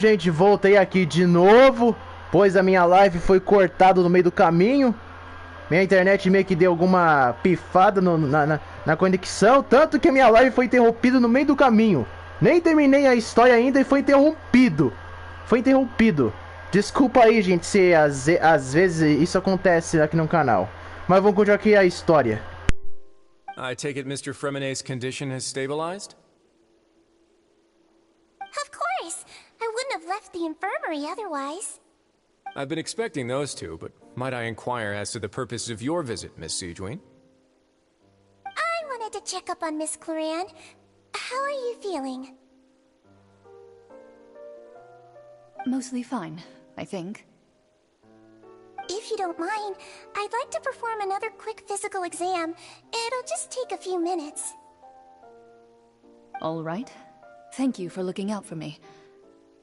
Gente, voltei aqui de novo, pois a minha live foi cortada no meio do caminho. Minha internet meio que deu alguma pifada na conexão, tanto que a minha live foi interrompida no meio do caminho. Nem terminei a história ainda e foi interrompido. Desculpa aí, gente, se às vezes isso acontece aqui no canal. Mas vamos continuar aqui a história. I take it Mr. Fremenay's condition has stabilized? Of course. I wouldn't have left the infirmary otherwise. I've been expecting those two, but might I inquire as to the purpose of your visit, Miss Siegeween? I wanted to check up on Miss Cloran. How are you feeling? Mostly fine, I think. If you don't mind, I'd like to perform another quick physical exam. It'll just take a few minutes. All right. Thank you for looking out for me.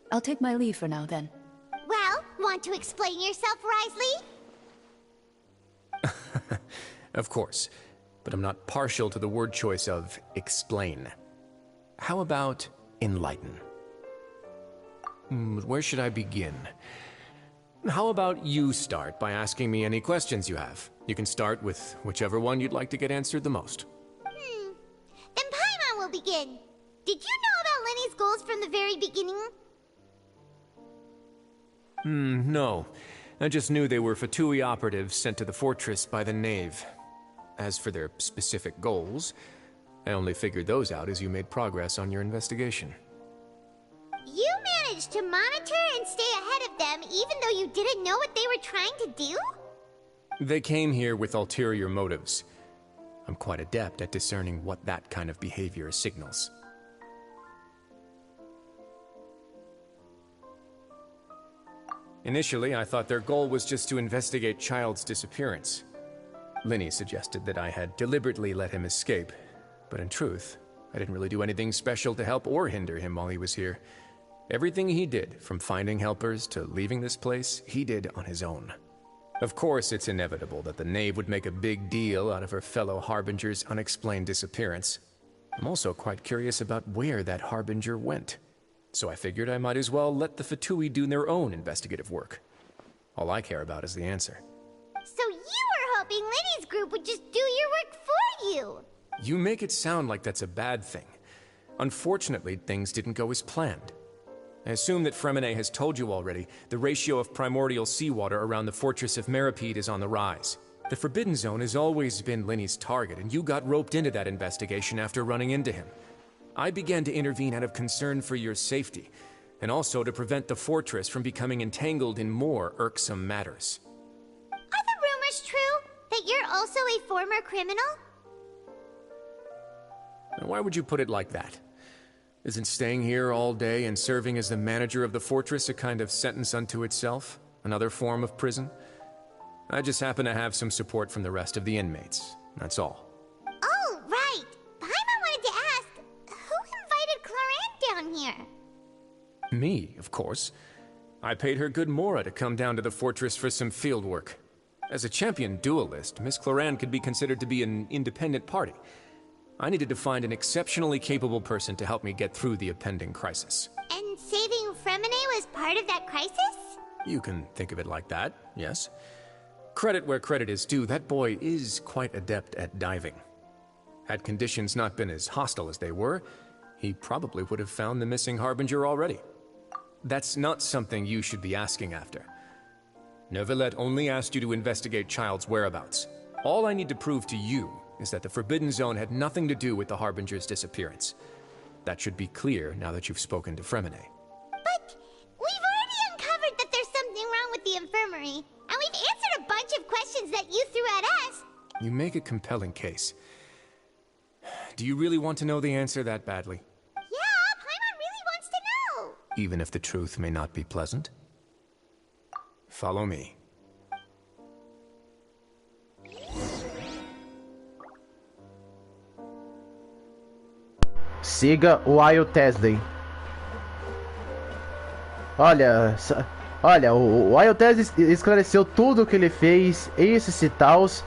I'll take my leave for now, then. Well, want to explain yourself, Risley? Of course, but I'm not partial to the word choice of explain. How about enlighten? Where should I begin? How about you start by asking me any questions you have? You can start with whichever one you'd like to get answered the most. Then Paimon will begin. Did you know about Lenny's goals from the very beginning? No. I just knew they were Fatui operatives sent to the fortress by the Knave. As for their specific goals, I only figured those out as you made progress on your investigation. You managed to monitor and stay ahead of them even though you didn't know what they were trying to do? They came here with ulterior motives. I'm quite adept at discerning what that kind of behavior signals. Initially, I thought their goal was just to investigate Child's disappearance. Linny suggested that I had deliberately let him escape, but in truth, I didn't really do anything special to help or hinder him while he was here. Everything he did, from finding helpers to leaving this place, he did on his own. Of course, it's inevitable that the Knave would make a big deal out of her fellow Harbinger's unexplained disappearance. I'm also quite curious about where that Harbinger went. So I figured I might as well let the Fatui do their own investigative work. All I care about is the answer. So you were hoping Lenny's group would just do your work for you! You make it sound like that's a bad thing. Unfortunately, things didn't go as planned. I assume that Fremenay has told you already, the ratio of primordial seawater around the fortress of Meripede is on the rise. The Forbidden Zone has always been Lenny's target, and you got roped into that investigation after running into him. I began to intervene out of concern for your safety, and also to prevent the fortress from becoming entangled in more irksome matters. Are the rumors true? That you're also a former criminal? Why would you put it like that? Isn't staying here all day and serving as the manager of the fortress a kind of sentence unto itself? Another form of prison? I just happen to have some support from the rest of the inmates, that's all. Oh, right! Paimon wanted to ask, who invited Cloran down here? Me, of course. I paid her good Mora to come down to the fortress for some field work. As a champion duelist, Miss Cloran could be considered to be an independent party. I needed to find an exceptionally capable person to help me get through the impending crisis. And saving Fremenay was part of that crisis? You can think of it like that, yes. Credit where credit is due, that boy is quite adept at diving. Had conditions not been as hostile as they were, he probably would have found the missing Harbinger already. That's not something you should be asking after. Neuvillette only asked you to investigate Child's whereabouts. All I need to prove to you is that the Forbidden Zone had nothing to do with the Harbinger's disappearance. That should be clear now that you've spoken to Fremenay. But we've already uncovered that there's something wrong with the infirmary, and we've answered a bunch of questions that you threw at us. You make a compelling case. Do you really want to know the answer that badly? Yeah, Paimon really wants to know. Even if the truth may not be pleasant? Follow me. Siga o Wild Tesley. Olha, o Wild Tesley esclareceu tudo o que ele fez, isso e tals.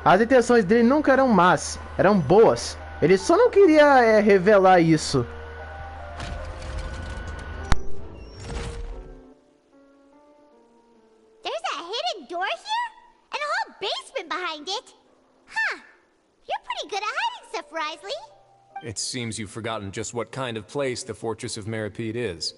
As intenções dele nunca eram más, eram boas. Ele só não queria revelar isso. door here? And a whole basement behind it? Huh. You're pretty good at hiding stuff, Risley. It seems you've forgotten just what kind of place the Fortress of Meripede is.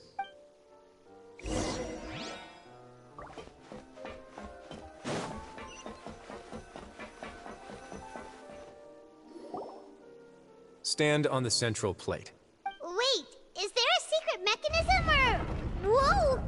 Stand on the central plate. Wait, is there a secret mechanism or... Whoa!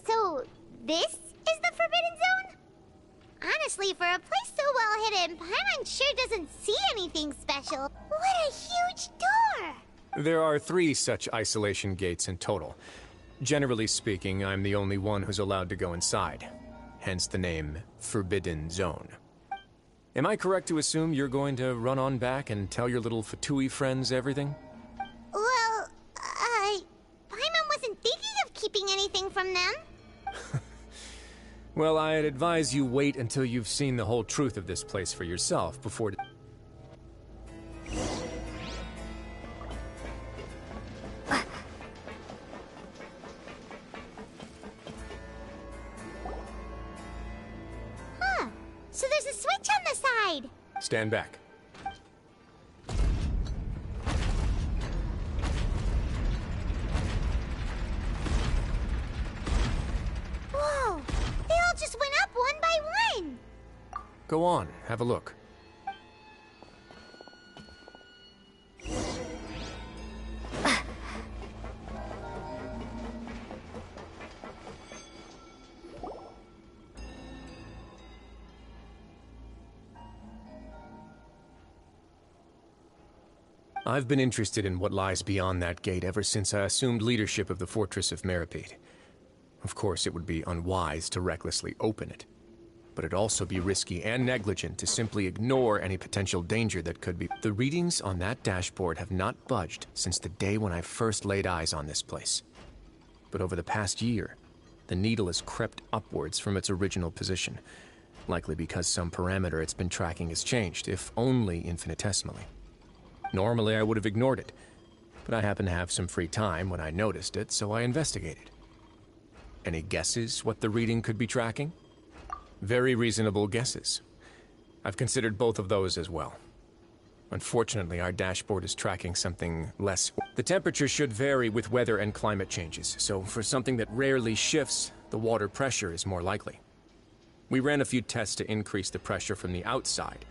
So, this is the Forbidden Zone? Honestly, for a place so well hidden, Paimon sure doesn't see anything special. What a huge door! There are 3 such isolation gates in total. Generally speaking, I'm the only one who's allowed to go inside. Hence the name Forbidden Zone. Am I correct to assume you're going to run on back and tell your little Fatui friends everything? Well, Paimon wasn't thinking of keeping anything from them. Well, I'd advise you wait until you've seen the whole truth of this place for yourself before... Huh. So there's a switch on the side. Stand back. Whoa. They all just went up one by one. Go on, have a look. I've been interested in what lies beyond that gate ever since I assumed leadership of the Fortress of Meripede. Of course, it would be unwise to recklessly open it, but it'd also be risky and negligent to simply ignore any potential danger that could be. The readings on that dashboard have not budged since the day when I first laid eyes on this place. But over the past year, the needle has crept upwards from its original position, likely because some parameter it's been tracking has changed, if only infinitesimally. Normally, I would have ignored it, but I happened to have some free time when I noticed it, so I investigated. Any guesses what the reading could be tracking? Very reasonable guesses. I've considered both of those as well. Unfortunately, our dashboard is tracking something less. The temperature should vary with weather and climate changes, so for something that rarely shifts, the water pressure is more likely. We ran a few tests to increase the pressure from the outside.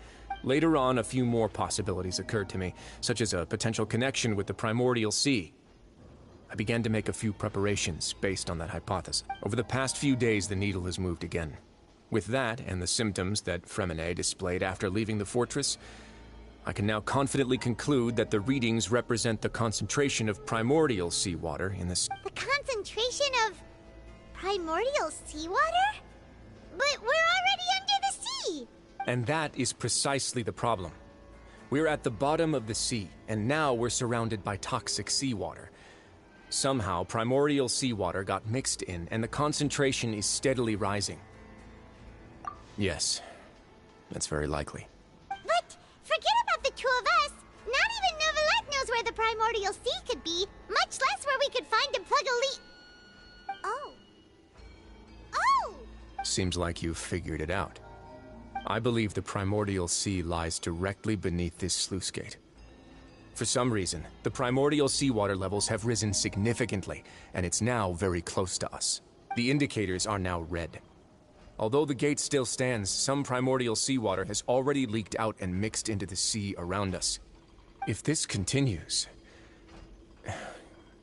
Later on, a few more possibilities occurred to me, such as a potential connection with the primordial sea. I began to make a few preparations based on that hypothesis. Over the past few days, the needle has moved again. With that, and the symptoms that Fremine displayed after leaving the fortress, I can now confidently conclude that the readings represent the concentration of primordial seawater in the... The concentration of primordial seawater? But we're already under the sea! And that is precisely the problem. We're at the bottom of the sea, and now we're surrounded by toxic seawater. Somehow, primordial seawater got mixed in, and the concentration is steadily rising. Yes, that's very likely. But forget about the two of us. Not even Novelette knows where the primordial sea could be, much less where we could find and plug a leak. Oh. Oh! Seems like you've figured it out. I believe the primordial sea lies directly beneath this sluice gate. For some reason, the primordial seawater levels have risen significantly, and it's now very close to us. The indicators are now red. Although the gate still stands, some primordial seawater has already leaked out and mixed into the sea around us. If this continues,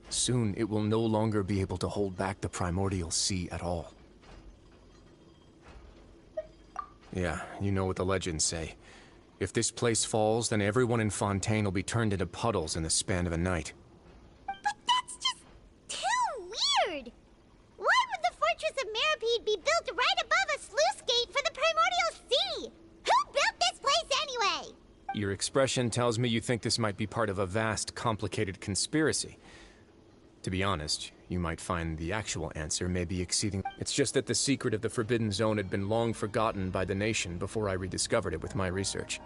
soon it will no longer be able to hold back the primordial sea at all. Yeah, you know what the legends say. If this place falls, then everyone in Fontaine will be turned into puddles in the span of a night. But that's just too weird! Why would the Fortress of Meripede be built right above a sluice gate for the primordial sea? Who built this place anyway? Your expression tells me you think this might be part of a vast, complicated conspiracy. To be honest, you might find the actual answer may be exceeding... It's just that the secret of the Forbidden Zone had been long forgotten by the nation before I rediscovered it with my research.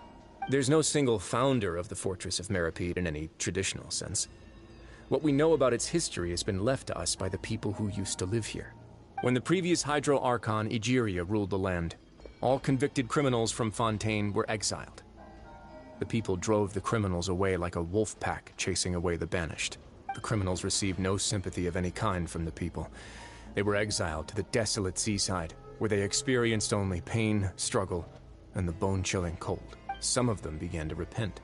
There's no single founder of the Fortress of Meripede in any traditional sense. What we know about its history has been left to us by the people who used to live here. When the previous Hydro Archon Egeria ruled the land, all convicted criminals from Fontaine were exiled. The people drove the criminals away like a wolf pack chasing away the banished. The criminals received no sympathy of any kind from the people. They were exiled to the desolate seaside, where they experienced only pain, struggle, and the bone-chilling cold. Some of them began to repent,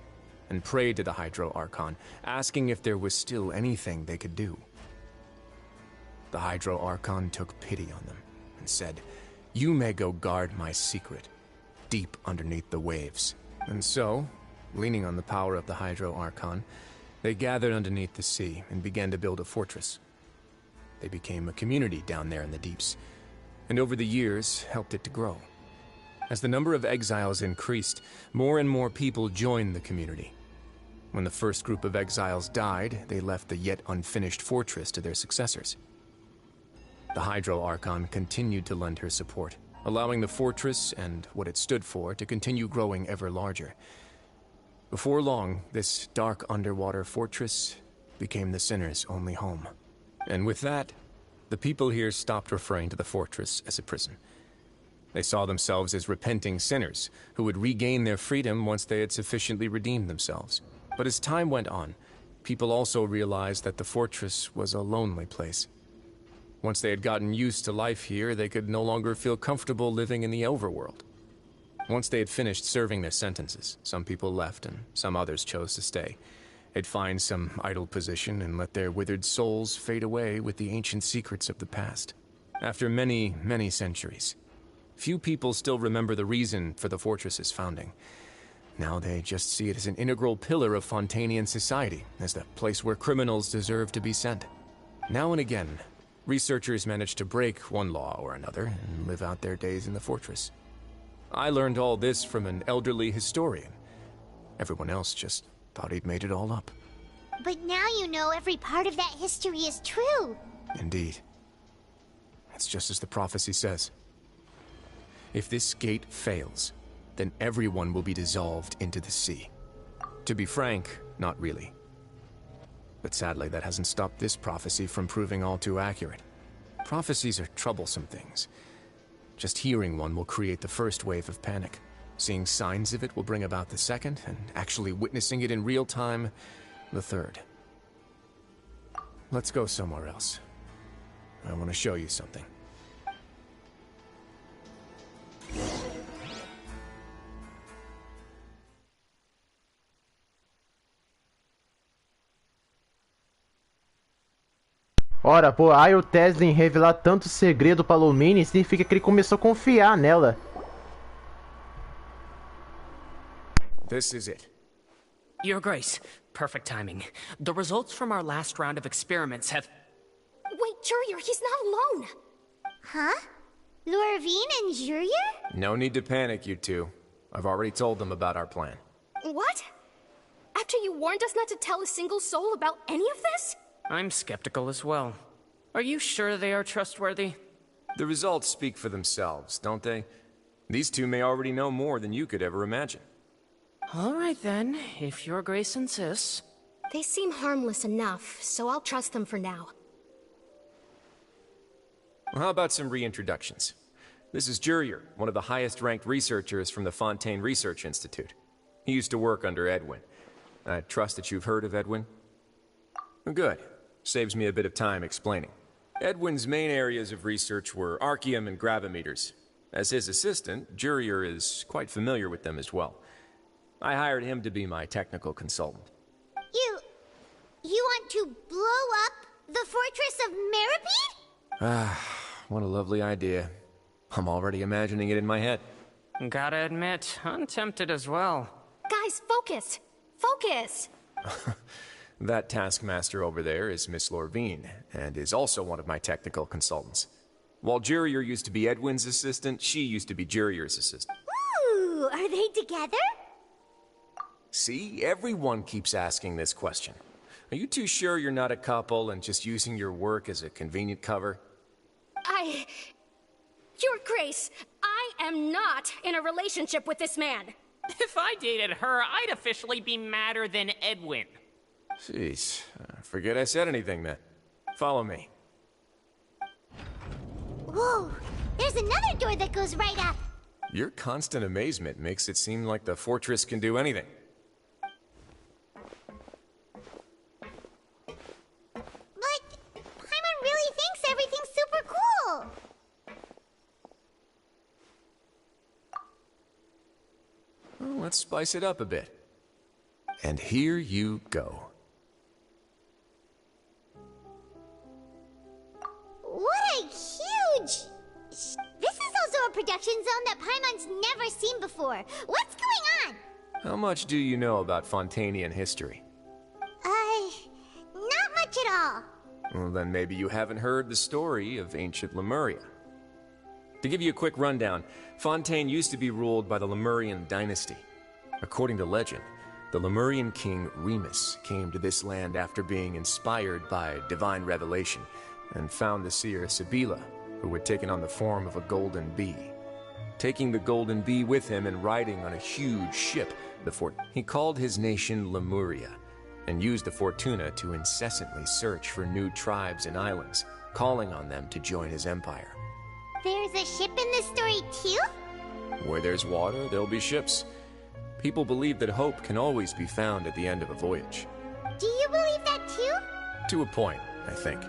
and prayed to the Hydro Archon, asking if there was still anything they could do. The Hydro Archon took pity on them, and said, "You may go guard my secret, deep underneath the waves." And so, leaning on the power of the Hydro Archon, they gathered underneath the sea and began to build a fortress. They became a community down there in the deeps, and over the years helped it to grow. As the number of exiles increased, more and more people joined the community. When the first group of exiles died, they left the yet unfinished fortress to their successors. The Hydro Archon continued to lend her support, allowing the fortress and what it stood for to continue growing ever larger. Before long, this dark underwater fortress became the sinner's only home. And with that, the people here stopped referring to the fortress as a prison. They saw themselves as repenting sinners who would regain their freedom once they had sufficiently redeemed themselves. But as time went on, people also realized that the fortress was a lonely place. Once they had gotten used to life here, they could no longer feel comfortable living in the overworld. Once they had finished serving their sentences, some people left and some others chose to stay. They'd find some idle position and let their withered souls fade away with the ancient secrets of the past. After many, many centuries, few people still remember the reason for the fortress's founding. Now they just see it as an integral pillar of Fontainian society, as the place where criminals deserve to be sent. Now and again, researchers manage to break one law or another and live out their days in the fortress. I learned all this from an elderly historian. Everyone else just thought he'd made it all up. But now you know every part of that history is true. Indeed. It's just as the prophecy says. If this gate fails, then everyone will be dissolved into the sea. To be frank, not really. But sadly, that hasn't stopped this prophecy from proving all too accurate. Prophecies are troublesome things. Just hearing one will create the first wave of panic. Seeing signs of it will bring about the second, and actually witnessing it in real time, the third. Let's go somewhere else. I want to show you something. Ora, pô, aí o Teslin revelar tanto segredo pra Lumine significa que ele começou a confiar nela. This is it. Your Grace, perfect timing. The results from our last round of experiments have... Wait, Jurier, he's not alone! Huh? Lorvine and Jurier? No need to panic, you two. I've already told them about our plan. What? After you warned us not to tell a single soul about any of this? I'm skeptical as well. Are you sure they are trustworthy? The results speak for themselves, don't they? These two may already know more than you could ever imagine. All right then, if Your Grace insists. They seem harmless enough, so I'll trust them for now. Well, how about some reintroductions? This is Jurier, one of the highest-ranked researchers from the Fontaine Research Institute. He used to work under Edwin. I trust that you've heard of Edwin? Good. Saves me a bit of time explaining. Edwin's main areas of research were archaeum and gravimeters. As his assistant, Jurier is quite familiar with them as well. I hired him to be my technical consultant. You want to blow up the Fortress of Meripede? Ah, what a lovely idea. I'm already imagining it in my head. Gotta admit, I'm tempted as well. Guys, focus! Focus! That taskmaster over there is Miss Lorvine, and is also one of my technical consultants. While Jurier used to be Edwin's assistant, she used to be Jurier's assistant. Ooh, are they together? See, everyone keeps asking this question. Are you too sure you're not a couple and just using your work as a convenient cover? Your Grace, I am not in a relationship with this man. If I dated her, I'd officially be madder than Edwin. Jeez, forget I said anything then. Follow me. Whoa, there's another door that goes right up. Your constant amazement makes it seem like the fortress can do anything. But Paimon really thinks everything's super cool. Well, let's spice it up a bit. And here you go. What a huge... This is also a production zone that Paimon's never seen before. What's going on? How much do you know about Fontanian history? Not much at all. Well, then maybe you haven't heard the story of ancient Lemuria. To give you a quick rundown, Fontaine used to be ruled by the Lemurian dynasty. According to legend, the Lemurian king Remus came to this land after being inspired by divine revelation and found the seer Sibila, who had taken on the form of a golden bee. Taking the golden bee with him and riding on a huge ship, he called his nation Lemuria and used the Fortuna to incessantly search for new tribes and islands, calling on them to join his empire. There's a ship in this story too? Where there's water, there'll be ships. People believe that hope can always be found at the end of a voyage. Do you believe that too? To a point, I think.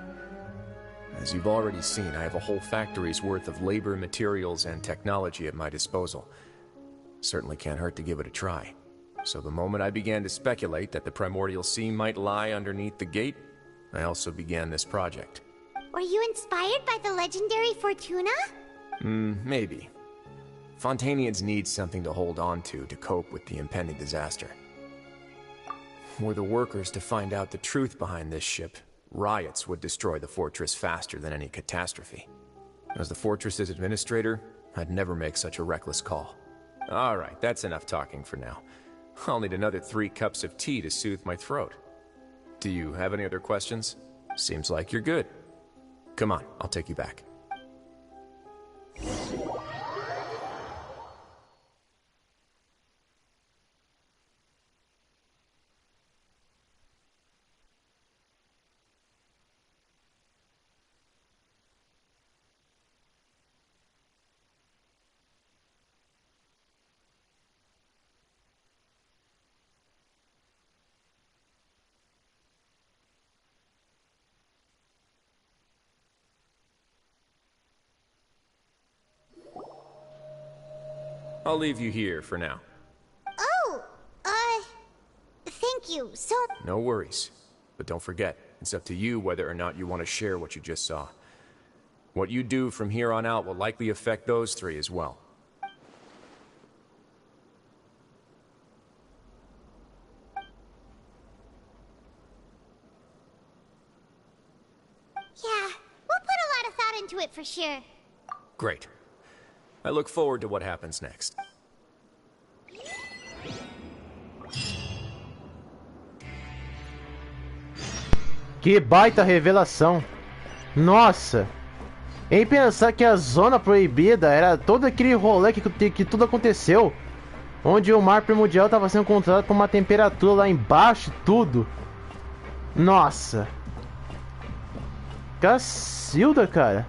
As you've already seen, I have a whole factory's worth of labor, materials, and technology at my disposal. Certainly can't hurt to give it a try. So the moment I began to speculate that the primordial sea might lie underneath the gate, I also began this project. Were you inspired by the legendary Fortuna? Maybe. Fontanians need something to hold on to cope with the impending disaster. Were the workers to find out the truth behind this ship, riots would destroy the fortress faster than any catastrophe. As the fortress's administrator, I'd never make such a reckless call. Alright, that's enough talking for now. I'll need another 3 cups of tea to soothe my throat. Do you have any other questions? Seems like you're good. Come on, I'll take you back. I'll leave you here for now. Oh, thank you. So... No worries. But don't forget, it's up to you whether or not you want to share what you just saw. What you do from here on out will likely affect those 3 as well. Yeah, we'll put a lot of thought into it for sure. Great. I look forward to what happens next. Que baita revelação. Nossa. Em pensar que a Zona Proibida era todo aquele rolê que tudo aconteceu. Onde o mar primordial estava sendo controlado por uma temperatura lá embaixo e tudo. Nossa. Cacilda, cara.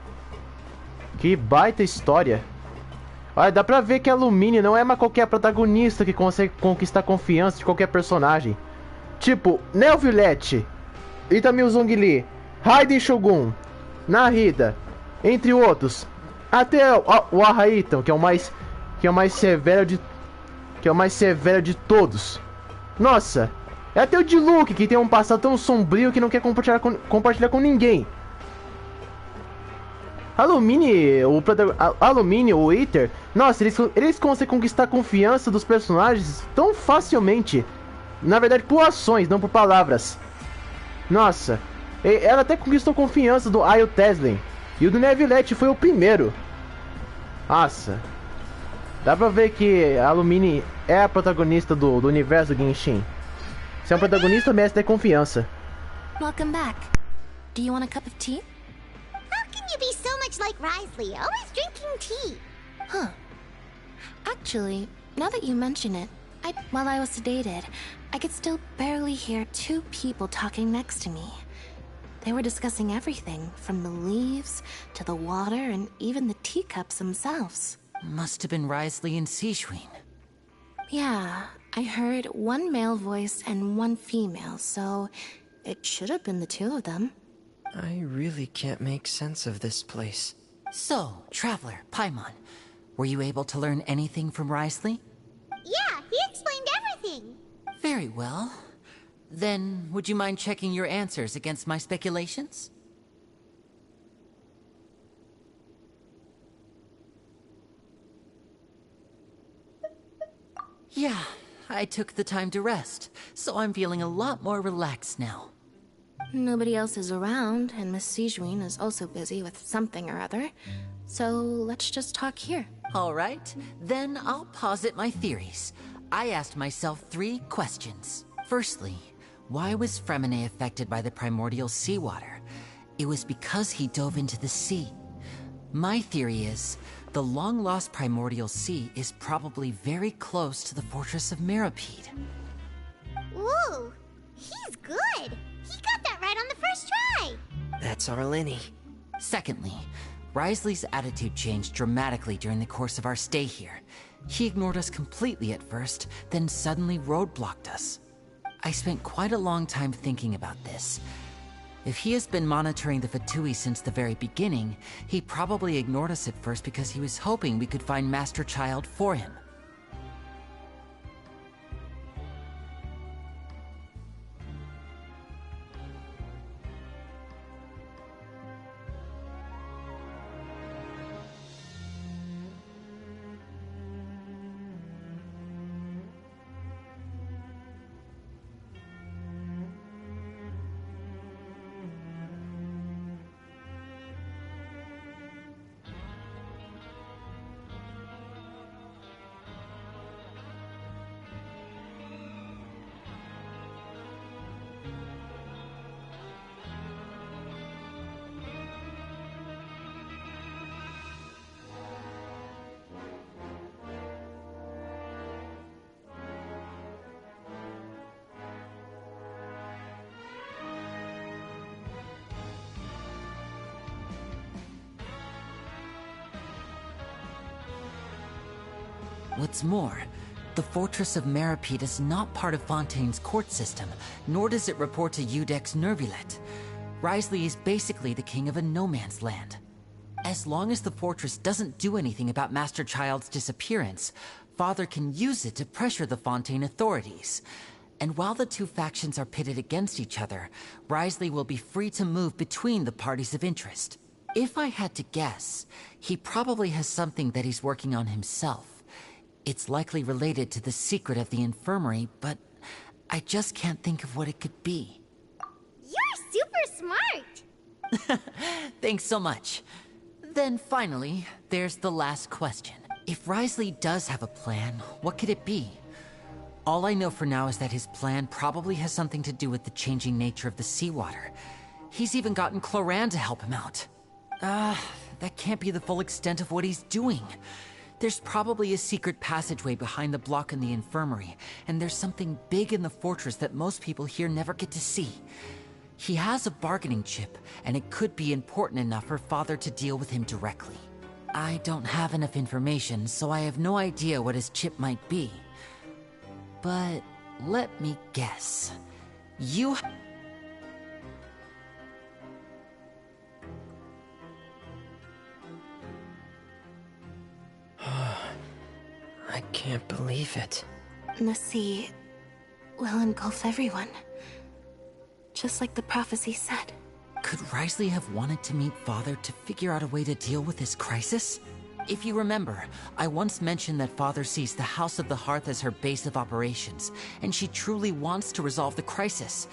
Que baita história. Olha, dá pra ver que a Lumine não é mais qualquer protagonista que consegue conquistar a confiança de qualquer personagem. Tipo, Neo Villette, Itami Zongli, Raiden Shogun, Narida, entre outros. Até o Arraitan, que é o mais severo de todos. Nossa, é até o Diluc, que tem um passado tão sombrio que não quer compartilhar com ninguém. A Lumine, o Ether, nossa, eles conseguem conquistar a confiança dos personagens tão facilmente. Na verdade, por ações, não por palavras. Nossa, ela até conquistou a confiança do Ayo Teslen. E o do Nevillette foi o primeiro. Nossa. Dá pra ver que a Lumine é a protagonista do universo do Genshin. Você é um protagonista, mestre de confiança. Welcome back. Do you want a cup of tea? How can you be so much like Risley, always drinking tea? Huh. Actually, now that you mention it, while I was sedated, I could still barely hear two people talking next to me. They were discussing everything, from the leaves to the water and even the teacups themselves. Must have been Risley and Sijwin. Yeah, I heard one male voice and one female, so it should have been the two of them. I really can't make sense of this place. So, Traveler, Paimon, were you able to learn anything from Risley? Yeah, he explained everything. Very well. Then, would you mind checking your answers against my speculations? Yeah, I took the time to rest, so I'm feeling a lot more relaxed now. Nobody else is around, and Miss Sijwin is also busy with something or other. So let's just talk here. All right, then I'll posit my theories. I asked myself 3 questions. Firstly, why was Fremine affected by the primordial seawater? It was because he dove into the sea. My theory is, the long-lost primordial sea is probably very close to the fortress of Mirapede. Ooh, he's good. He got that right on the first try. That's our Lenny. Secondly, Risley's attitude changed dramatically during the course of our stay here. He ignored us completely at first, then suddenly roadblocked us. I spent quite a long time thinking about this. If he has been monitoring the Fatui since the very beginning, he probably ignored us at first because he was hoping we could find Master Child for him. What's more, the Fortress of Mirapede is not part of Fontaine's court system, nor does it report to Udex Nervulet. Risley is basically the king of a no-man's land. As long as the fortress doesn't do anything about Master Child's disappearance, Father can use it to pressure the Fontaine authorities. And while the two factions are pitted against each other, Risley will be free to move between the parties of interest. If I had to guess, he probably has something that he's working on himself. It's likely related to the secret of the infirmary, but I just can't think of what it could be. You're super smart. Thanks so much. Then finally, there's the last question. If Risley does have a plan, what could it be? All I know for now is that his plan probably has something to do with the changing nature of the seawater. He's even gotten Cloran to help him out. That can't be the full extent of what he's doing. There's probably a secret passageway behind the block in the infirmary, and there's something big in the fortress that most people here never get to see. He has a bargaining chip, and it could be important enough for Father to deal with him directly. I don't have enough information, so I have no idea what his chip might be. But let me guess. You... I can't believe it. The sea will engulf everyone. Just like the prophecy said. Could Risley have wanted to meet Father to figure out a way to deal with this crisis? If you remember, I once mentioned that Father sees the House of the Hearth as her base of operations, and she truly wants to resolve the crisis.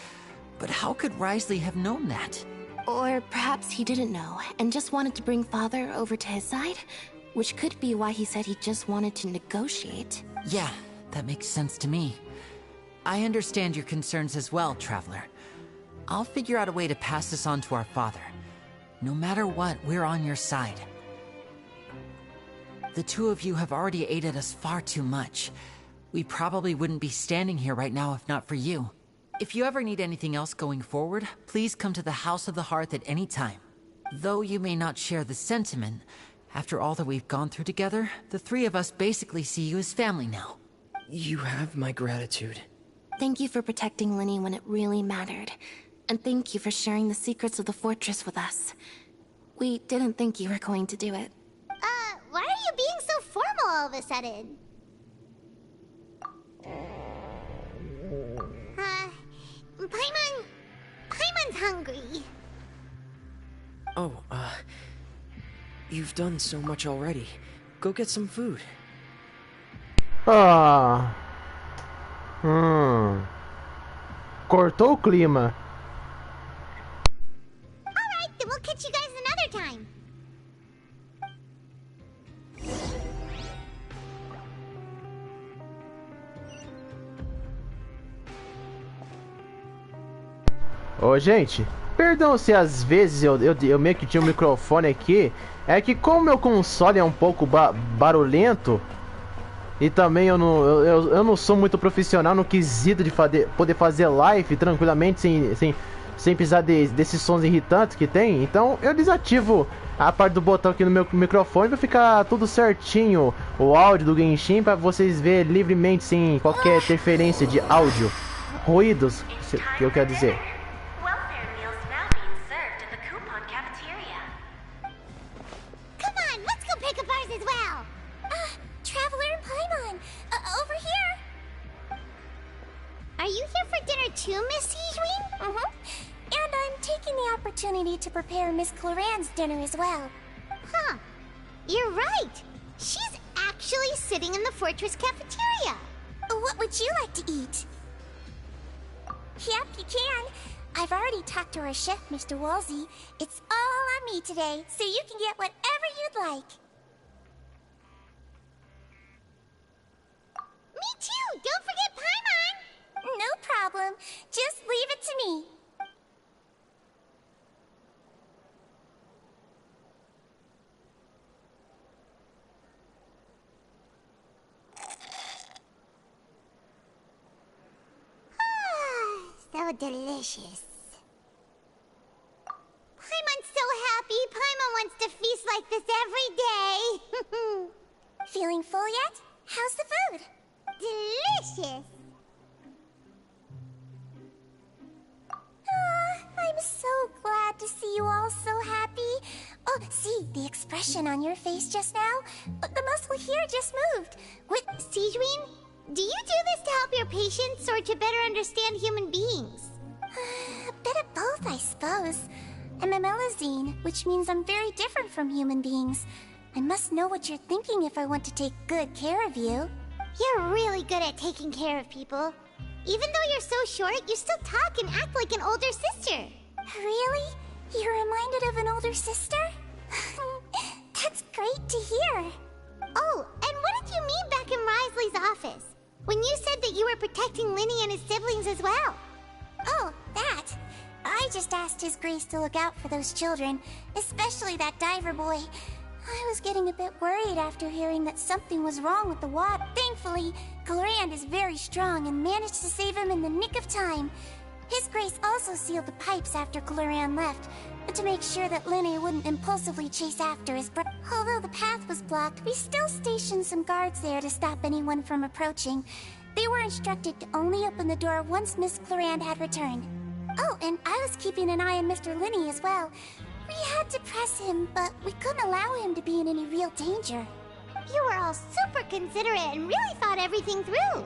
But how could Risley have known that? Or perhaps he didn't know, and just wanted to bring Father over to his side? which could be why he said he just wanted to negotiate. Yeah, that makes sense to me. I understand your concerns as well, Traveler. I'll figure out a way to pass this on to our father. No matter what, we're on your side. The two of you have already aided us far too much. We probably wouldn't be standing here right now if not for you. If you ever need anything else going forward, please come to the House of the Hearth at any time. Though you may not share the sentiment, after all that we've gone through together, the three of us basically see you as family now. You have my gratitude. Thank you for protecting Linny when it really mattered. And thank you for sharing the secrets of the fortress with us. We didn't think you were going to do it. Why are you being so formal all of a sudden? Paimon's hungry. Oh, you've done so much already. Go get some food. Ah. Cortou o clima. Alright, then we'll catch you guys another time. Ô, gente, perdão se às vezes eu meio que tinha um microfone aqui. É que como meu console é um pouco barulhento, e também eu não sou muito profissional no quesito de poder fazer live tranquilamente sem precisar desses sons irritantes que tem. Então eu desativo a parte do botão aqui no meu microfone para ficar tudo certinho, o áudio do Genshin, para vocês verem livremente sem qualquer interferência de áudio, ruídos, que eu quero dizer. As well. Traveler and Paimon, over here. Are you here for dinner too, Miss Sijwin? And I'm taking the opportunity to prepare Miss Cloran's dinner as well. Huh. You're right. She's actually sitting in the fortress cafeteria. What would you like to eat? Yep, you can. I've already talked to our chef, Mr. Wolsey. It's all on me today, so you can get whatever you'd like. Me too! Don't forget Paimon! No problem. Just leave it to me. So delicious. Paimon's so happy. Paimon wants to feast like this every day. Feeling full yet? How's the food? Delicious! I'm so glad to see you all so happy. Oh, see, the expression on your face just now? The muscle here just moved. What, Sijwin? Do you do this to help your patients or to better understand human beings? A bit of both, I suppose. I'm a Melazine, which means I'm very different from human beings. I must know what you're thinking if I want to take good care of you. You're really good at taking care of people. Even though you're so short, you still talk and act like an older sister. Really? You're reminded of an older sister? That's great to hear. Oh, and what did you mean back in Risley's office? When you said that you were protecting Linny and his siblings as well? Oh, that. I just asked His Grace to look out for those children, especially that diver boy. I was getting a bit worried after hearing that something was wrong with the water. Thankfully, Cloran is very strong and managed to save him in the nick of time. His Grace also sealed the pipes after Cloran left, to make sure that Linny wouldn't impulsively chase after his brother. Although the path was blocked, we still stationed some guards there to stop anyone from approaching. They were instructed to only open the door once Miss Cloran had returned. Oh, and I was keeping an eye on Mr. Linny as well. We had to press him, but we couldn't allow him to be in any real danger. You were all super considerate and really thought everything through.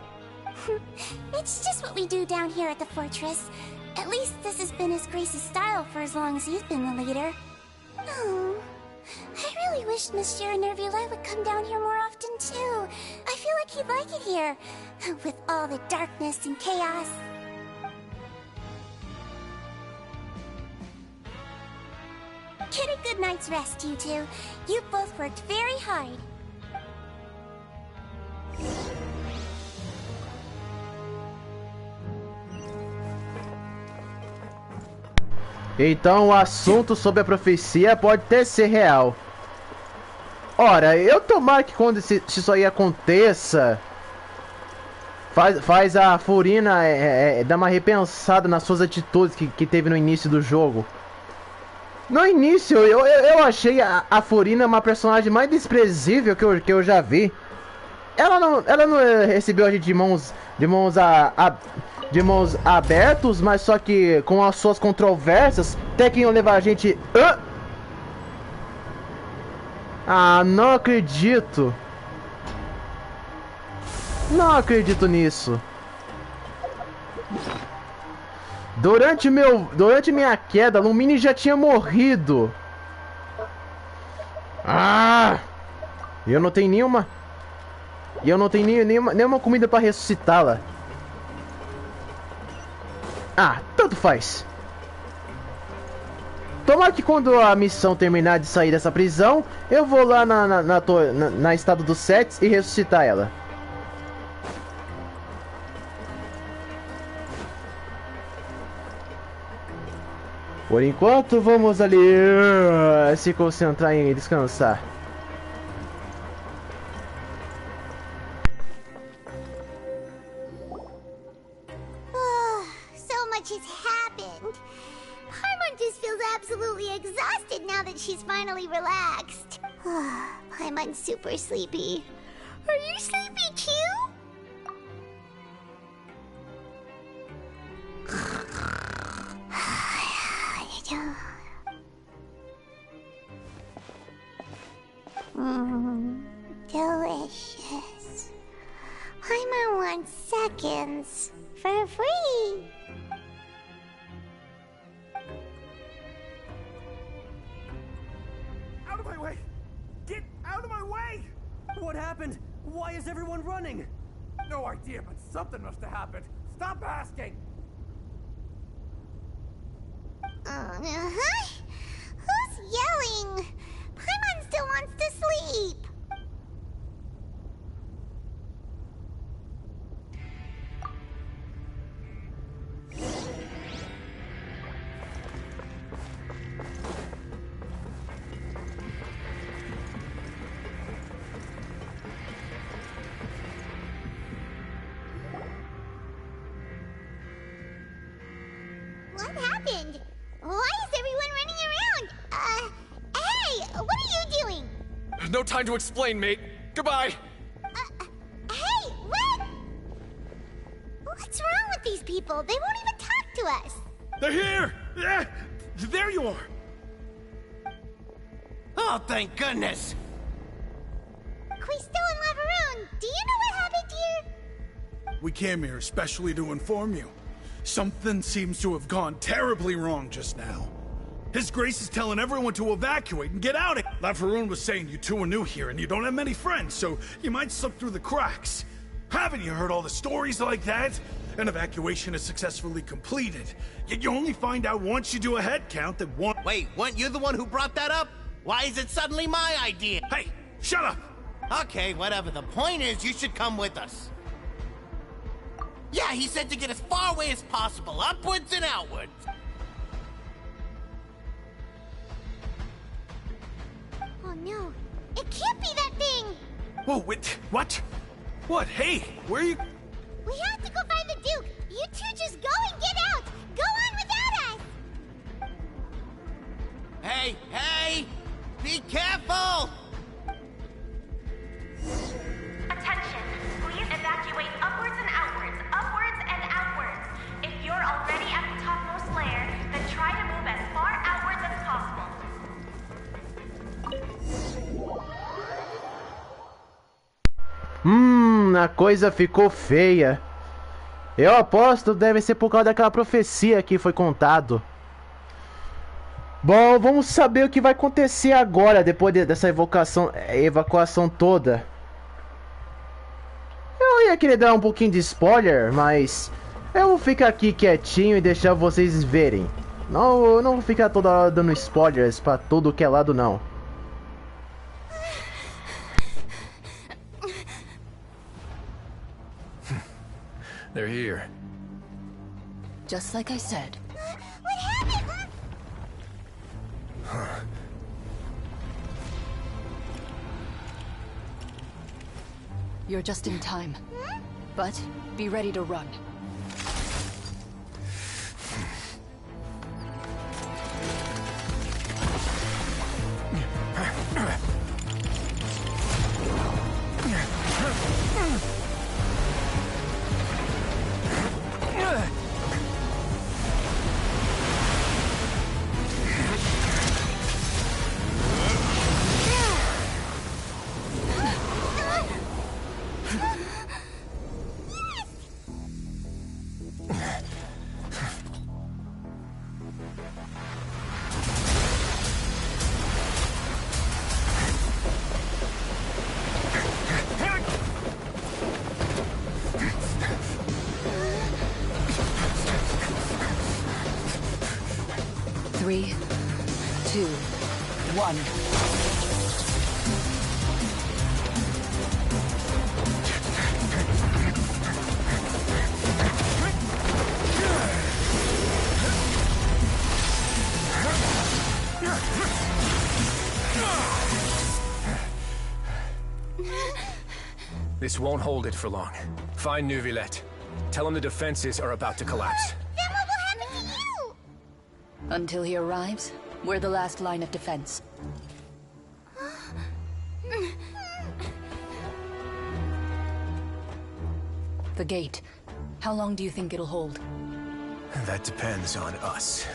It's just what we do down here at the fortress. At least this has been His Grace's style for as long as he's been the leader. Oh, I really wish Monsieur Nervula would come down here more often too. I feel like he'd like it here, with all the darkness and chaos. Get a good night's rest, you two. You've both worked very hard. Então o assunto sobre a profecia pode até ser real. Ora, eu tomara que quando isso aí aconteça, faz a Furina dar uma repensada nas suas atitudes que teve no início do jogo. No início, eu achei a Furina uma personagem mais desprezível que eu já vi. Ela não recebeu a gente de mãos abertos, mas só que com as suas controvérsias, até que iam levar a gente... Ah, não acredito. Não acredito nisso. Durante minha queda, Lumine já tinha morrido. Ah! Eu não tenho nenhuma... E eu não tenho nenhuma comida pra ressuscitá-la. Ah, tanto faz. Tomara que quando a missão terminar de sair dessa prisão, eu vou lá na estado dos Sets e ressuscitar ela. Por enquanto, vamos ali se concentrar em descansar. So much has happened. Paimon just feels absolutely exhausted now that she's finally relaxed. Paimon's super sleepy. Are you sleepy too? Delicious. Paimon wants seconds for free. Out of my way! Get out of my way! What happened? Why is everyone running? No idea, but something must have happened. Stop asking! Who's yelling? Paimon still wants to sleep. What happened? Why is everyone running around? Hey, what are you doing? No time to explain, mate. Goodbye. Hey, what? What's wrong with these people? They won't even talk to us. They're here! Yeah, there you are! Oh, thank goodness! Quisto and Laveroon, do you know what happened here? We came here especially to inform you. Something seems to have gone terribly wrong just now. His Grace is telling everyone to evacuate and get out of here. Laveroon was saying you two are new here and you don't have many friends, so you might slip through the cracks. Haven't you heard all the stories like that? An evacuation is successfully completed. Yet you only find out once you do a head count that one— Wait, weren't you the one who brought that up? Why is it suddenly my idea? Hey, shut up! Okay, whatever. The point is, you should come with us. Yeah, he said to get as far away as possible, upwards and outwards. Oh no, it can't be that thing! Whoa, wait, what? What? Hey, where are you— We have to go find the Duke! You two just go and get out! Go on without us! Hey, hey! Be careful! Attention! Please evacuate upwards and outwards, upwards and outwards. If you're already at the topmost layer, then try to move as far outwards as possible. A coisa ficou feia. Eu aposto que deve ser por causa daquela profecia que foi contado. Bom, vamos saber o que vai acontecer agora, depois dessa evacuação toda. Eu ia querer dar um pouquinho de spoiler, mas eu vou ficar aqui quietinho e deixar vocês verem. Não, eu não vou ficar toda hora dando spoilers pra todo que é lado, não. They're here. Just like I said. What happened? You're just in time. But be ready to run. Three, two, one. This won't hold it for long. Find Neuvillette. Tell him the defenses are about to collapse. Then what will happen to you? Until he arrives, we're the last line of defense. The gate. How long do you think it'll hold? That depends on us.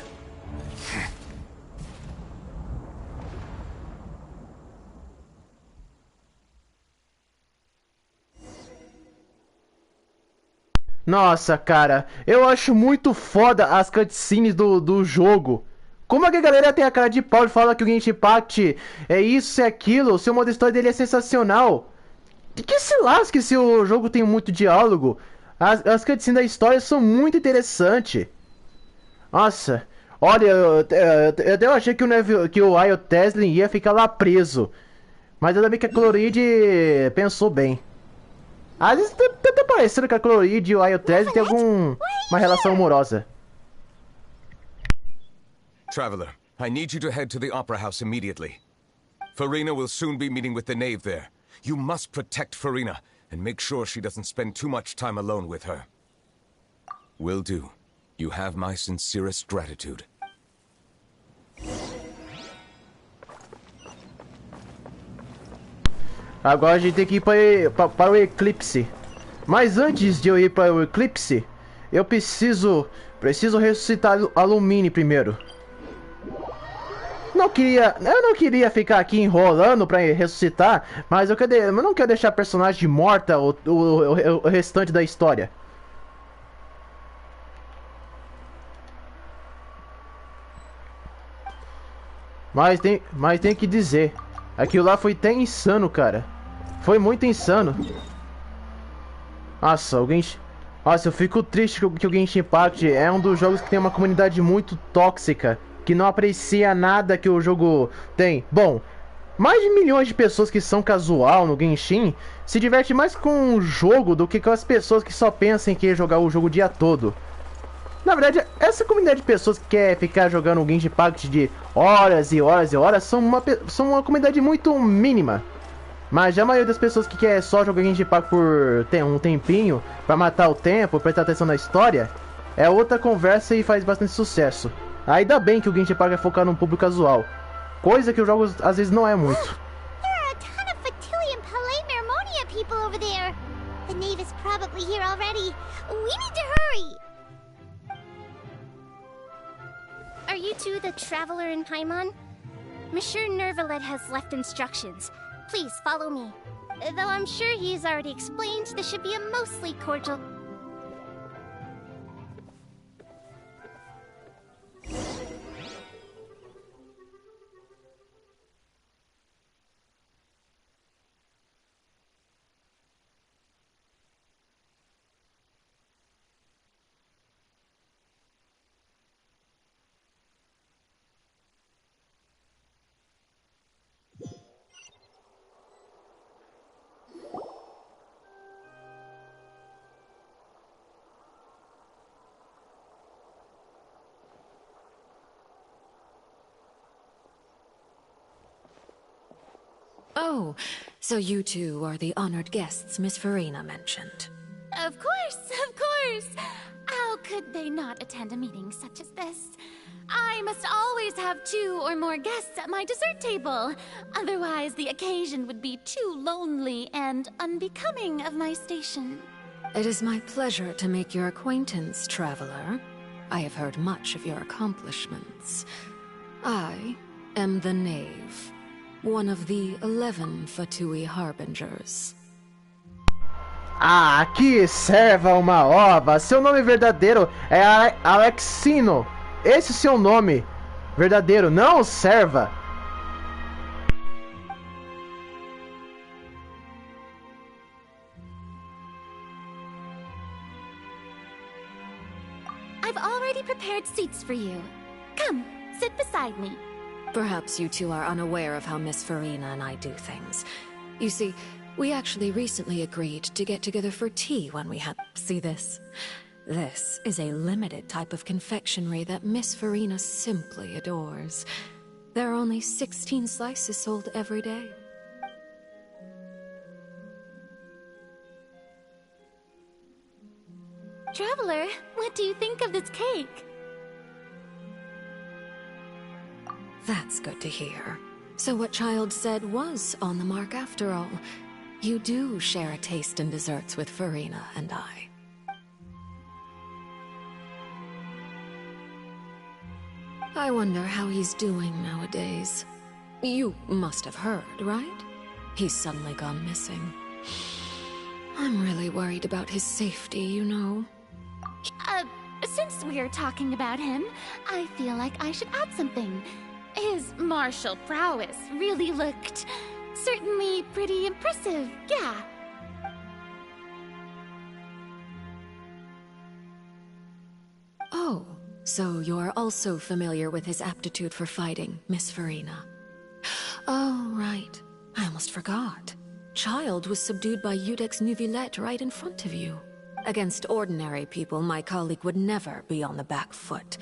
Nossa, cara, eu acho muito foda as cutscenes do jogo. Como é que a galera tem a cara de pau e fala que o Genshin Impact é isso, é aquilo, o seu modo história dele é sensacional. Que se lasque se o jogo tem muito diálogo. As cutscenes da história são muito interessantes. Nossa, olha, eu até achei que o Io Teslin ia ficar lá preso. Mas ainda bem que a Chloride pensou bem. Às vezes tá parecendo que a Chloride e o Io Teslin tem alguma relação amorosa. Traveler, I need you to head to the Opera House immediately. Farina will soon be meeting with the knave there. You must protect Farina, and make sure she doesn't spend too much time alone with her. Will do. You have my sincerest gratitude. Agora a gente tem que ir para o Eclipse. Mas antes de eu ir para o Eclipse, eu preciso ressuscitar a Lumine primeiro. Eu não queria ficar aqui enrolando para ressuscitar, mas eu não quero deixar a personagem morta o restante da história. Mas tem que dizer, aquilo lá foi até insano, cara. Foi muito insano. Nossa, eu fico triste que o Genshin Impact é um dos jogos que tem uma comunidade muito tóxica, que não aprecia nada que o jogo tem. Bom, mais de milhões de pessoas que são casual no Genshin se diverte mais com o jogo do que com as pessoas que só pensam em querer jogar o jogo o dia todo. Na verdade, essa comunidade de pessoas que quer ficar jogando o Genshin Impact de horas e horas e horas são uma comunidade muito mínima. Mas já a maioria das pessoas que quer só jogar Genshin Impact por um tempinho, pra matar o tempo, prestar atenção na história, é outra conversa e faz bastante sucesso. Ainda bem que o Genshin Impact é focado num público casual, coisa que os jogos às vezes não é muito. There are a ton of Fatilian Palais Mermonia people over there. The knave is probably here already. We need to hurry. Are you two the traveler in Paimon? Monsieur Nervalet has left instructions. Please follow me. Though I'm sure he's already explained, this should be a mostly cordial... Oh, so you two are the honored guests Miss Farina mentioned. Of course, of course. How could they not attend a meeting such as this? I must always have 2 or more guests at my dessert table. Otherwise, the occasion would be too lonely and unbecoming of my station. It is my pleasure to make your acquaintance, traveler. I have heard much of your accomplishments. I am the Knave, one of the 11 Fatui Harbingers. Ah, que serva uma ova! Seu nome verdadeiro é Alexino. Esse é seu nome verdadeiro, não serva. I've already prepared seats for you. Come, sit beside me. Perhaps you two are unaware of how Miss Farina and I do things. You see, we actually recently agreed to get together for tea when we had... See this? This is a limited type of confectionery that Miss Farina simply adores. There are only 16 slices sold every day. Traveler, what do you think of this cake? That's good to hear. So what Child said was on the mark after all. You do share a taste in desserts with Farina and I. I wonder how he's doing nowadays. You must have heard, right? He's suddenly gone missing. I'm really worried about his safety, you know. Since we're talking about him, I feel like I should add something. His martial prowess really looked... certainly pretty impressive, yeah. Oh, so you're also familiar with his aptitude for fighting, Miss Farina. Oh, right. I almost forgot. Child was subdued by Udex Nuvillette right in front of you. Against ordinary people, my colleague would never be on the back foot.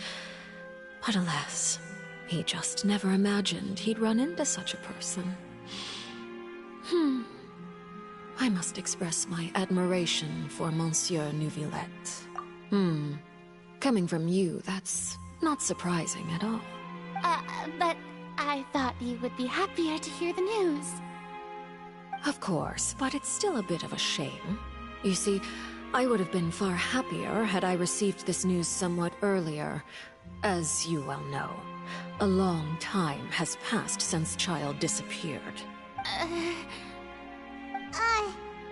But alas, he just never imagined he'd run into such a person. I must express my admiration for Monsieur Nuvillette. Coming from you, that's not surprising at all. But I thought you would be happier to hear the news. Of course, but it's still a bit of a shame. You see, I would have been far happier had I received this news somewhat earlier. As you well know, a long time has passed since Child disappeared.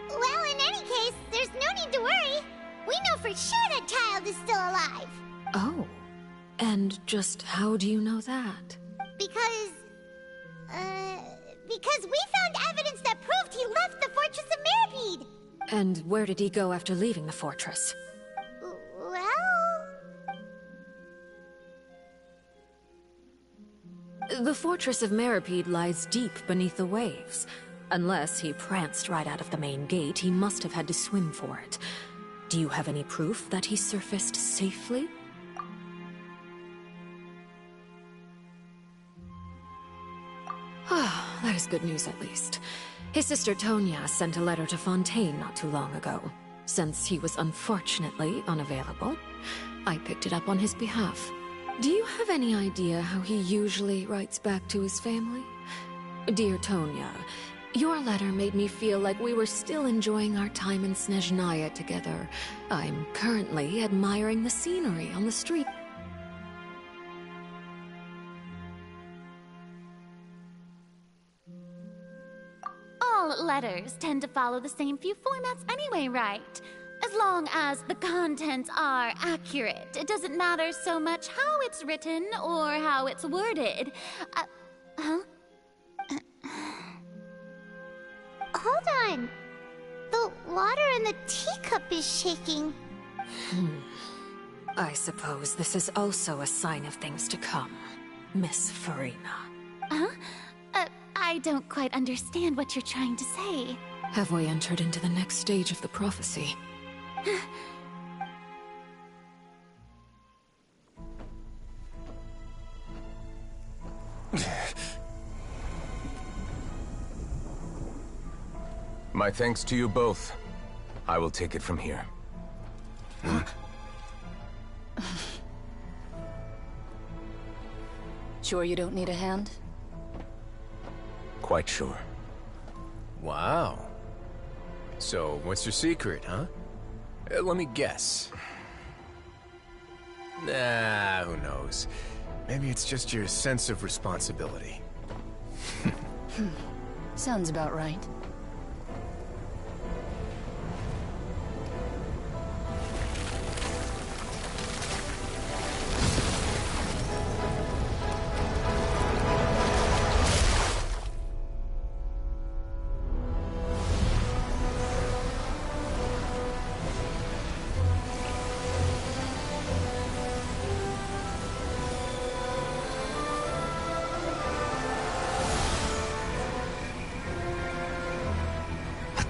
Well, in any case, there's no need to worry. We know for sure that Child is still alive. Oh, and just how do you know that? Because we found evidence that proved he left the Fortress of Mirapede. And where did he go after leaving the fortress? Well... The Fortress of Mirapede lies deep beneath the waves. Unless he pranced right out of the main gate, he must have had to swim for it. Do you have any proof that he surfaced safely? Ah, that is good news at least. His sister Tonya sent a letter to Fontaine not too long ago. Since he was unfortunately unavailable, I picked it up on his behalf. Do you have any idea how he usually writes back to his family? Dear Tonya, your letter made me feel like we were still enjoying our time in Snezhnaya together. I'm currently admiring the scenery on the street. All letters tend to follow the same few formats anyway, right? As long as the contents are accurate, it doesn't matter so much how it's written or how it's worded. Hold on. The water in the teacup is shaking. I suppose this is also a sign of things to come, Miss Farina. I don't quite understand what you're trying to say. Have we entered into the next stage of the prophecy? My thanks to you both. I will take it from here. Sure you don't need a hand? Quite sure. Wow. So, what's your secret, huh? Let me guess. Nah, who knows? Maybe it's just your sense of responsibility. Sounds about right.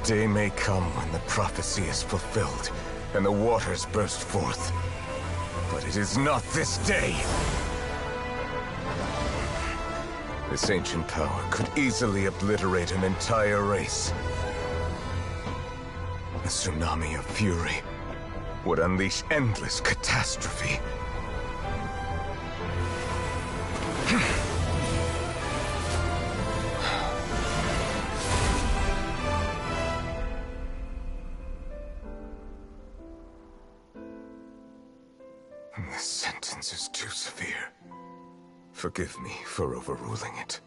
Day may come when the prophecy is fulfilled, and the waters burst forth. But it is not this day! This ancient power could easily obliterate an entire race. A tsunami of fury would unleash endless catastrophe. This sentence is too severe. Forgive me for overruling it.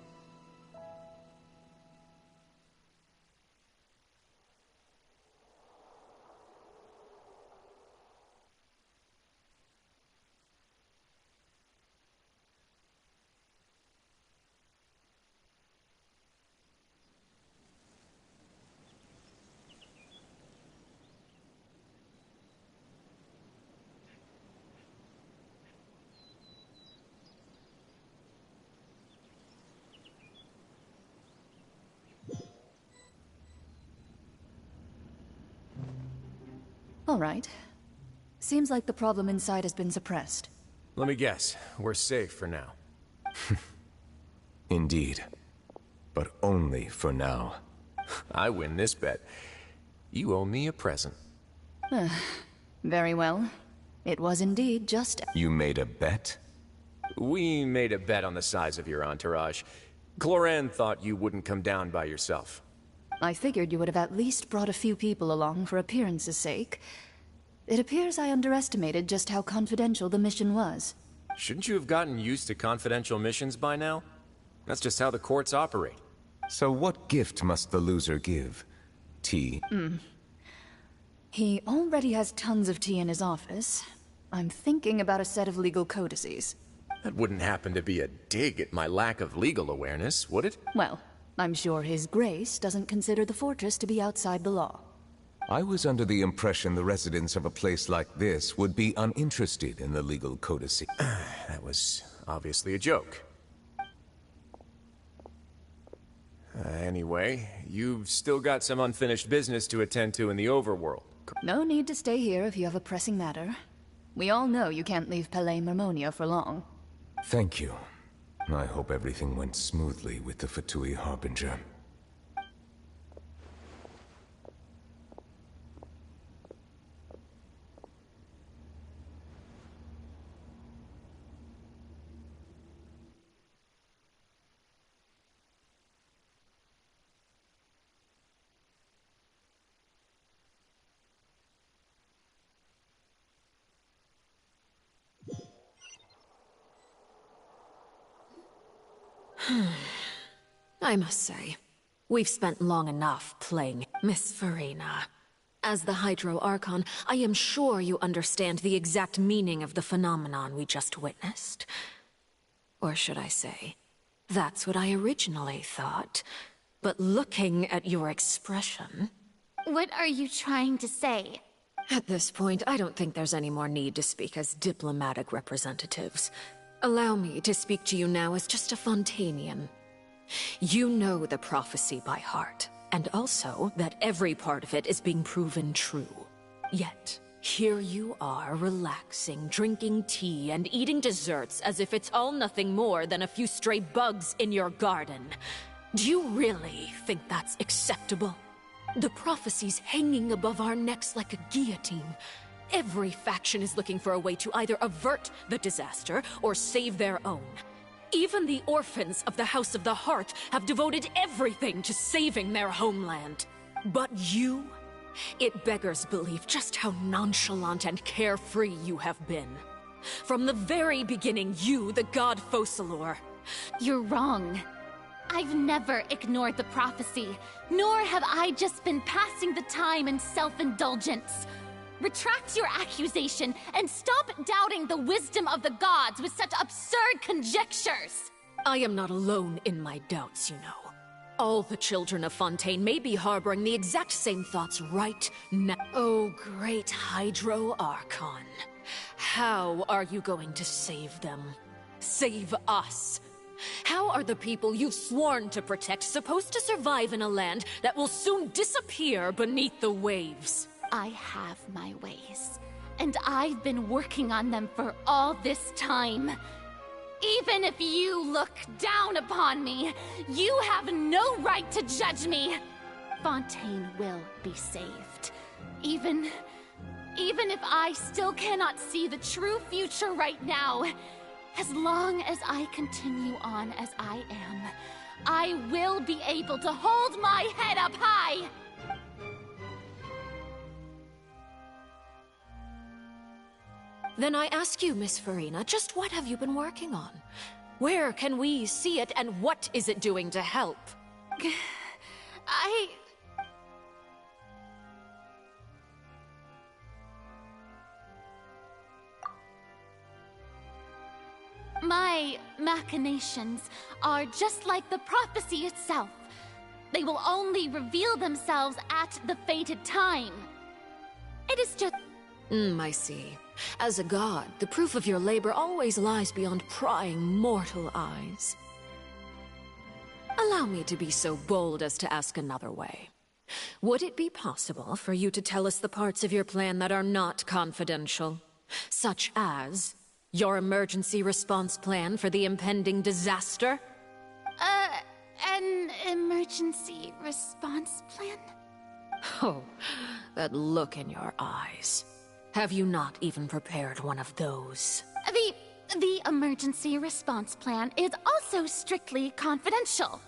All right. Seems like the problem inside has been suppressed. Let me guess. We're safe for now. Indeed. But only for now. I win this bet. You owe me a present. Very well. It was indeed just... You made a bet? We made a bet on the size of your entourage. Cloran thought you wouldn't come down by yourself. I figured you would have at least brought a few people along for appearance's sake. It appears I underestimated just how confidential the mission was. Shouldn't you have gotten used to confidential missions by now? That's just how the courts operate. So what gift must the loser give? Tea? He already has tons of tea in his office. I'm thinking about a set of legal codices. That wouldn't happen to be a dig at my lack of legal awareness, would it? Well, I'm sure His Grace doesn't consider the fortress to be outside the law. I was under the impression the residents of a place like this would be uninterested in the legal codices. That was obviously a joke. Anyway, you've still got some unfinished business to attend to in the overworld. No need to stay here if you have a pressing matter. We all know you can't leave Palais Mermonia for long. Thank you. I hope everything went smoothly with the Fatui Harbinger. I must say, we've spent long enough playing Miss Farina. As the Hydro Archon, I am sure you understand the exact meaning of the phenomenon we just witnessed. Or should I say, that's what I originally thought. But looking at your expression... What are you trying to say? At this point, I don't think there's any more need to speak as diplomatic representatives. Allow me to speak to you now as just a Fontanian. You know the prophecy by heart, and also that every part of it is being proven true. Yet, here you are relaxing, drinking tea, and eating desserts as if it's all nothing more than a few stray bugs in your garden. Do you really think that's acceptable? The prophecy's hanging above our necks like a guillotine. Every faction is looking for a way to either avert the disaster or save their own. Even the orphans of the House of the Hearth have devoted everything to saving their homeland. But you? It beggars belief just how nonchalant and carefree you have been. From the very beginning, you, the god Focalor. You're wrong. I've never ignored the prophecy, nor have I just been passing the time in self-indulgence. Retract your accusation and stop doubting the wisdom of the gods with such absurd conjectures! I am not alone in my doubts, you know. All the children of Fontaine may be harboring the exact same thoughts right now. Oh, great Hydro Archon. How are you going to save them? Save us? How are the people you've sworn to protect supposed to survive in a land that will soon disappear beneath the waves? I have my ways, and I've been working on them for all this time. Even if you look down upon me, you have no right to judge me. Fontaine will be saved. Even if I still cannot see the true future right now, as long as I continue on as I am, I will be able to hold my head up high! Then I ask you, Miss Farina, just what have you been working on? Where can we see it, and what is it doing to help? My machinations are just like the prophecy itself. They will only reveal themselves at the fated time. It is just... I see. As a god, the proof of your labor always lies beyond prying mortal eyes. Allow me to be so bold as to ask another way. Would it be possible for you to tell us the parts of your plan that are not confidential? Such as your emergency response plan for the impending disaster? An emergency response plan? Oh, that look in your eyes. Have you not even prepared one of those? The emergency response plan is also strictly confidential.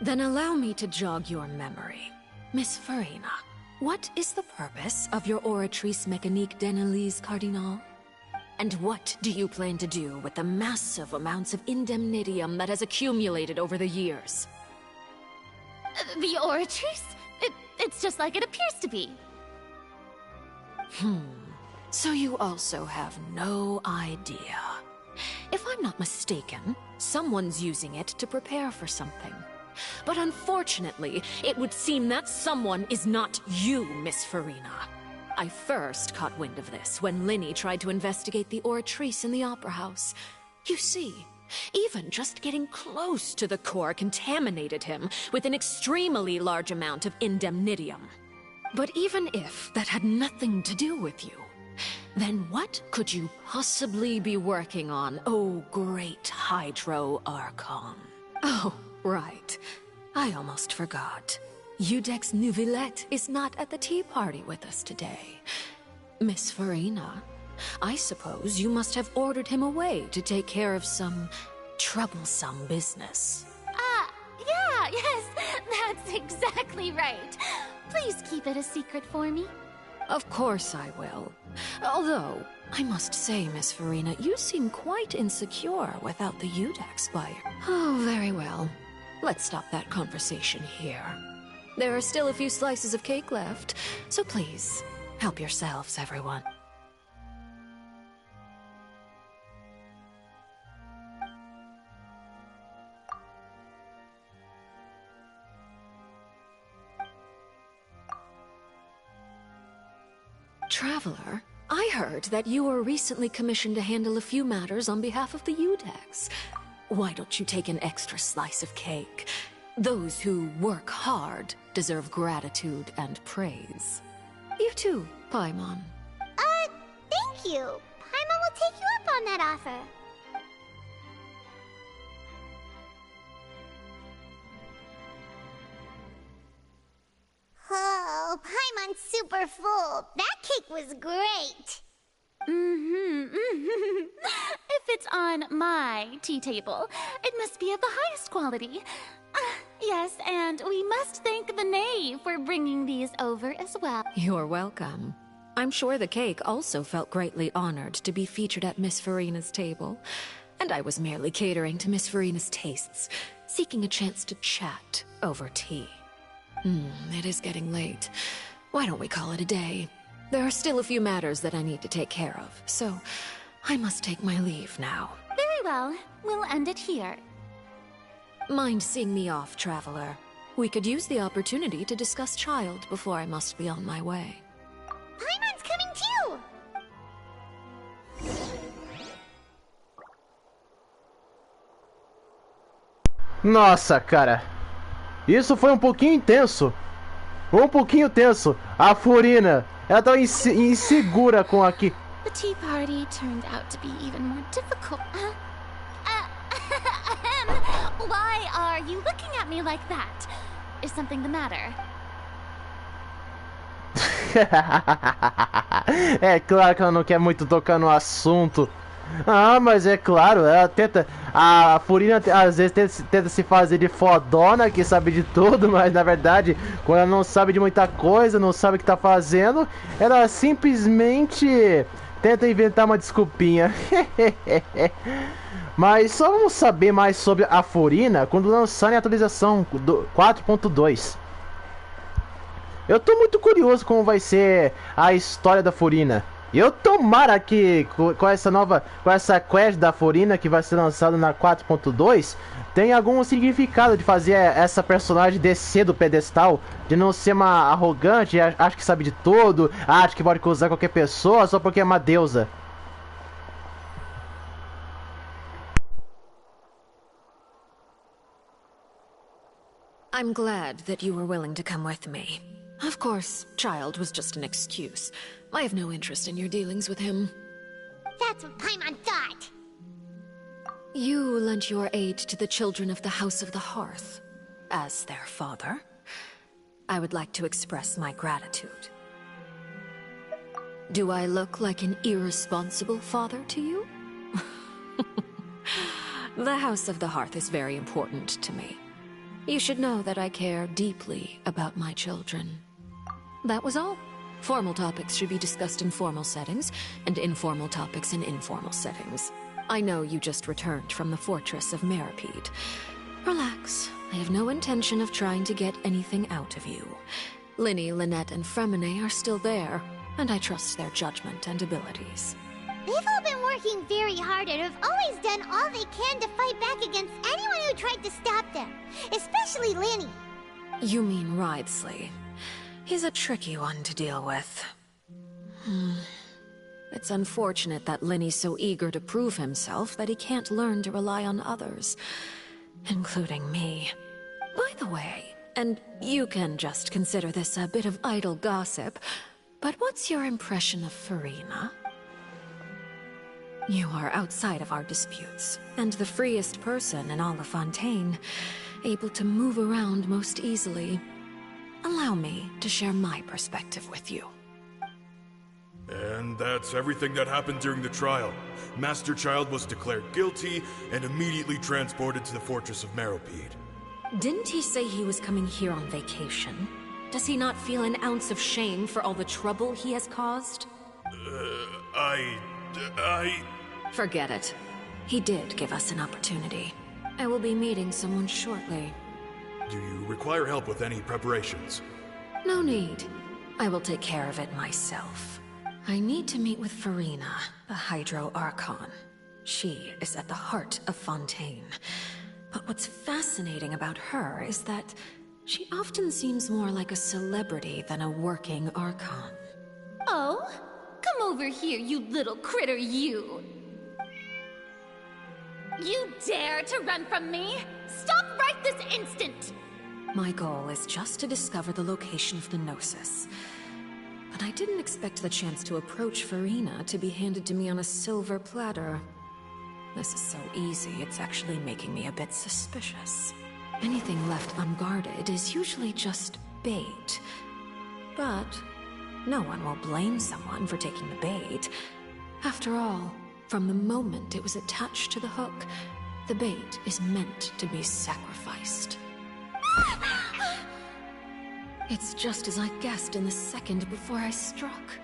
Then allow me to jog your memory. Miss Farina, what is the purpose of your Oratrice Mécanique d'Analyse Cardinal? And what do you plan to do with the massive amounts of indemnitium that has accumulated over the years? The Oratrice? It's just like it appears to be. So you also have no idea. If I'm not mistaken, someone's using it to prepare for something. But unfortunately, it would seem that someone is not you, Miss Farina. I first caught wind of this when Linny tried to investigate the Oratrice in the Opera House. You see, even just getting close to the core contaminated him with an extremely large amount of indemnitium. But even if that had nothing to do with you, then what could you possibly be working on, oh great Hydro Archon? Oh, right. I almost forgot. Udex Nouvillette is not at the tea party with us today. Miss Farina, I suppose you must have ordered him away to take care of some troublesome business. Yes, that's exactly right. Please keep it a secret for me. Of course I will. Although, I must say, Miss Farina, you seem quite insecure without the Udex buyer. Oh, very well. Let's stop that conversation here. There are still a few slices of cake left, so please, help yourselves, everyone. Traveler, I heard that you were recently commissioned to handle a few matters on behalf of the Udex. Why don't you take an extra slice of cake? Those who work hard deserve gratitude and praise. You too, Paimon. Thank you. Paimon will take you up on that offer. mine's super full. That cake was great. If it's on my tea table, it must be of the highest quality. Yes, and we must thank the knave for bringing these over as well. You're welcome. I'm sure the cake also felt greatly honored to be featured at Miss Farina's table. And I was merely catering to Miss Farina's tastes, seeking a chance to chat over tea. It is getting late. Why don't we call it a day? There are still a few matters that I need to take care of, so I must take my leave now. Very well. We'll end it here. Mind seeing me off, traveler? We could use the opportunity to discuss Child before I must be on my way. Paimon's coming too! Nossa, cara. Isso foi um pouquinho intenso. Um pouquinho tenso. A Furina, ela tava insegura com aqui. The tea party turned out to be even more difficult. Why are you looking at me like that? Is something the matter? É claro que ela não quer muito tocar no assunto. Ah, mas é claro, ela tenta. A Furina às vezes tenta se fazer de fodona, que sabe de tudo, mas na verdade, quando ela não sabe de muita coisa, não sabe o que tá fazendo, ela simplesmente tenta inventar uma desculpinha. Mas só vamos saber mais sobre a Furina quando lançarem a atualização 4.2. Eu tô muito curioso como vai ser a história da Furina. Eu tomara que com essa quest da Furina que vai ser lançada na 4.2 tenha algum significado de fazer essa personagem descer do pedestal, de não ser uma arrogante, acha que sabe de tudo, acha que pode acusar qualquer pessoa só porque é uma deusa. I'm glad that you were willing to come with me. Of course, Child was just an excuse. I have no interest in your dealings with him. That's what Paimon thought. You lent your aid to the children of the House of the Hearth. As their father, I would like to express my gratitude. Do I look like an irresponsible father to you? The House of the Hearth is very important to me. You should know that I care deeply about my children. That was all. Formal topics should be discussed in formal settings, and informal topics in informal settings. I know you just returned from the fortress of Meripede. Relax. I have no intention of trying to get anything out of you. Linny, Lynette, and Fremine are still there, and I trust their judgment and abilities. They've all been working very hard and have always done all they can to fight back against anyone who tried to stop them. Especially Linny. You mean Wriothesley. He's a tricky one to deal with. It's unfortunate that Linny's so eager to prove himself that he can't learn to rely on others, including me. By the way, and you can just consider this a bit of idle gossip, but what's your impression of Farina? You are outside of our disputes, and the freest person in all of Fontaine, able to move around most easily. Allow me to share my perspective with you. And that's everything that happened during the trial. Master Child was declared guilty and immediately transported to the Fortress of Meripede. Didn't he say he was coming here on vacation? Does he not feel an ounce of shame for all the trouble he has caused? Forget it. He did give us an opportunity. I will be meeting someone shortly. Do you require help with any preparations? No need. I will take care of it myself. I need to meet with Farina, the Hydro Archon. She is at the heart of Fontaine. But what's fascinating about her is that she often seems more like a celebrity than a working Archon. Oh? Come over here, you little critter, you! You dare to run from me? Stop right this instant! My goal is just to discover the location of the Gnosis. But I didn't expect the chance to approach Farina to be handed to me on a silver platter. This is so easy, it's actually making me a bit suspicious. Anything left unguarded is usually just bait. But No one will blame someone for taking the bait. After all, from the moment it was attached to the hook, the bait is meant to be sacrificed. It's just as I guessed in the second before I struck.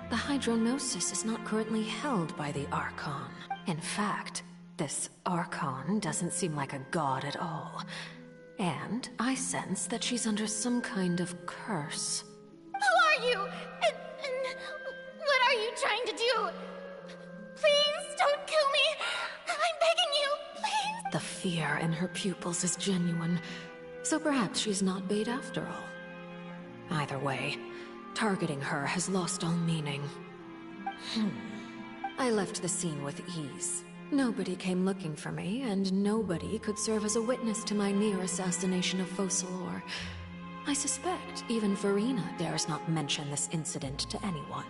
The Hydronosis is not currently held by the Archon. In fact, this Archon doesn't seem like a god at all. And I sense that she's under some kind of curse. Who are you? And what are you trying to do? Please don't kill me. I'm begging you, please. The fear in her pupils is genuine, so perhaps she's not bait after all. Either way, targeting her has lost all meaning. I left the scene with ease. Nobody came looking for me, and nobody could serve as a witness to my near assassination of Focalor. I suspect even Farina dares not mention this incident to anyone.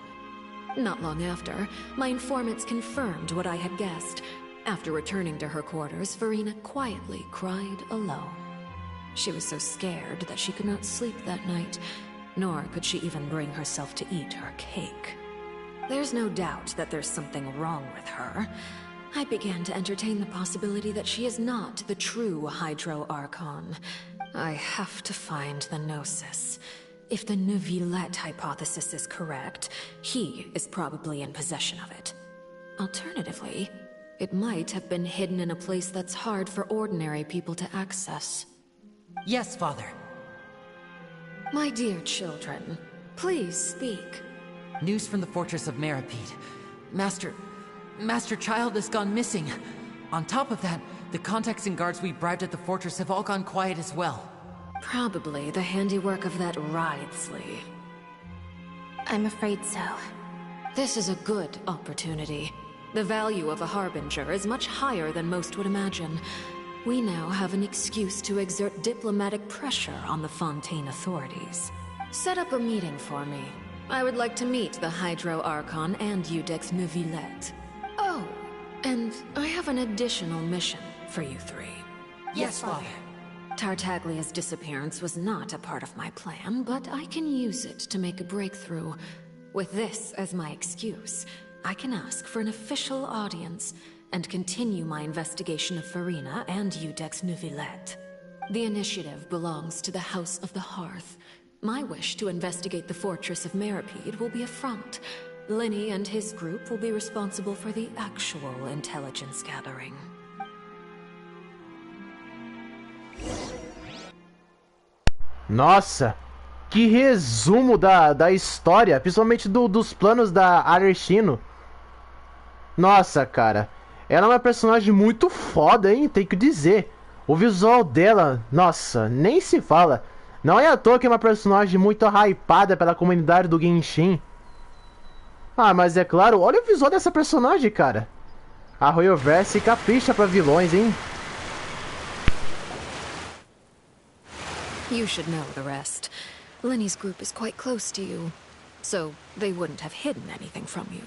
Not long after, my informants confirmed what I had guessed. After returning to her quarters, Farina quietly cried alone. She was so scared that she could not sleep that night, nor could she even bring herself to eat her cake. There's no doubt that there's something wrong with her. I began to entertain the possibility that she is not the true Hydro Archon. I have to find the Gnosis. If the Neuvillette hypothesis is correct, he is probably in possession of it. Alternatively, it might have been hidden in a place that's hard for ordinary people to access. Yes, Father. My dear children, please speak. News from the fortress of Meripede. Master Child has gone missing. On top of that, the contacts and guards we bribed at the fortress have all gone quiet as well. Probably the handiwork of that Wriothesley. I'm afraid so. This is a good opportunity. The value of a Harbinger is much higher than most would imagine. We now have an excuse to exert diplomatic pressure on the Fontaine authorities. Set up a meeting for me. I would like to meet the Hydro Archon and Iudex Neuvillette. Oh, and I have an additional mission for you three. Yes, Father. Tartaglia's disappearance was not a part of my plan, but I can use it to make a breakthrough. With this as my excuse, I can ask for an official audience and continue my investigation of Farina and Iudex Neuvillette. The initiative belongs to the House of the Hearth. My wish to investigate the fortress of Meripede will be a front. Linny and his group will be responsible for the actual intelligence gathering. Nossa, que resumo da história, principalmente dos planos da Arlecchino. Nossa, cara, ela é uma personagem muito foda, hein, tem que dizer. O visual dela, nossa, nem se fala. Não é à toa que é uma personagem muito hypada pela comunidade do Genshin. Ah, mas é claro, olha o visual dessa personagem, cara. A Royoverse capricha pra vilões, hein. You should know the rest. Linny's group is quite close to you, so they wouldn't have hidden anything from you.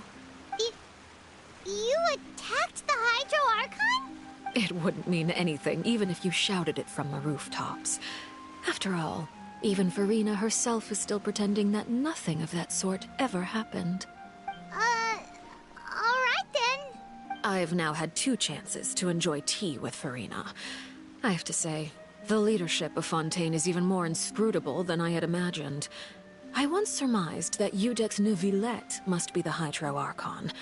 You attacked the Hydro Archon? It wouldn't mean anything, even if you shouted it from the rooftops. After all, even Farina herself is still pretending that nothing of that sort ever happened. Alright then. I've now had 2 chances to enjoy tea with Farina. I have to say, the leadership of Fontaine is even more inscrutable than I had imagined. I once surmised that Iudex Neuvillette must be the Hydro Archon,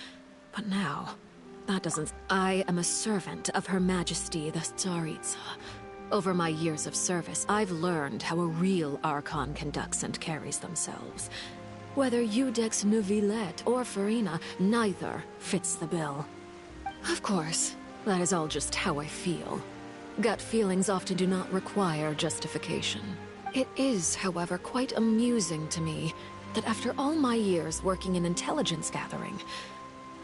but now, that doesn't... I am a servant of Her Majesty the Tsaritsa. Over my years of service, I've learned how a real Archon conducts and carries themselves. Whether Iudex Neuvillette or Farina, neither fits the bill. Of course, that is all just how I feel. Gut feelings often do not require justification. It is, however, quite amusing to me that after all my years working in intelligence gathering,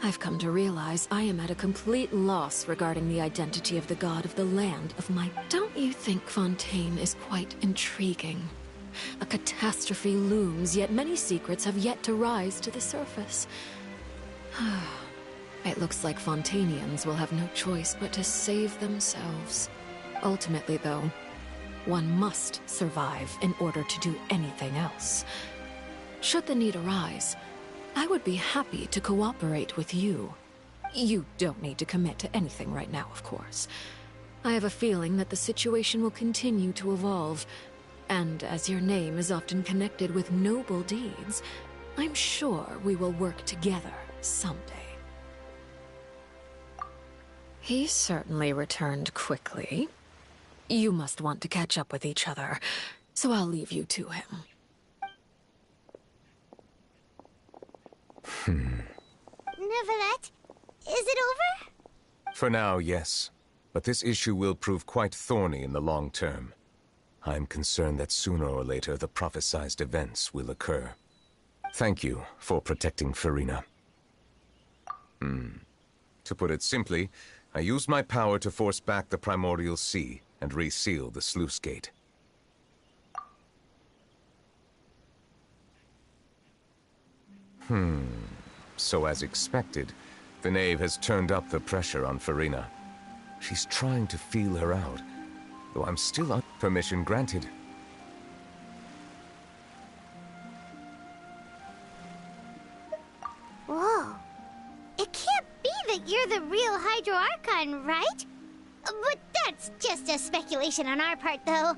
I've come to realize I am at a complete loss regarding the identity of the god of the land of my... Don't you think Fontaine is quite intriguing? A catastrophe looms, yet many secrets have yet to rise to the surface. It looks like Fontainians will have no choice but to save themselves. Ultimately, though, one must survive in order to do anything else. Should the need arise, I would be happy to cooperate with you. You don't need to commit to anything right now, of course. I have a feeling that the situation will continue to evolve, and as your name is often connected with noble deeds, I'm sure we will work together someday. He certainly returned quickly. You must want to catch up with each other, so I'll leave you to him. Neuvillette, is it over? For now, yes. But this issue will prove quite thorny in the long term. I'm concerned that sooner or later the prophesized events will occur. Thank you for protecting Furina. To put it simply, I used my power to force back the primordial sea and reseal the sluice gate. So as expected, the Knave has turned up the pressure on Furina. She's trying to feel her out, though I'm still on permission granted. Whoa. It can't be that you're the real Hydro Archon, right? But that's just a speculation on our part, though.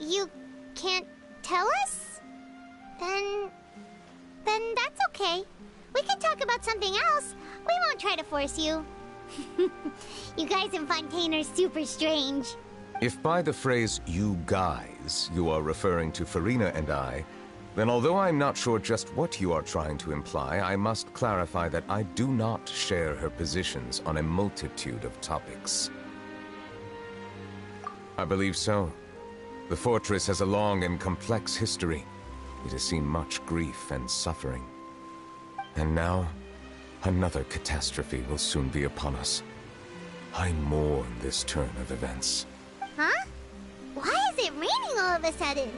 You can't tell us? Then that's okay. We can talk about something else. We won't try to force you. You guys in Fontaine are super strange. If by the phrase, you guys, you are referring to Furina and I, then although I'm not sure just what you are trying to imply, I must clarify that I do not share her positions on a multitude of topics. I believe so. The fortress has a long and complex history. It has seen much grief and suffering. And now, another catastrophe will soon be upon us. I mourn this turn of events. Huh? Why is it raining all of a sudden?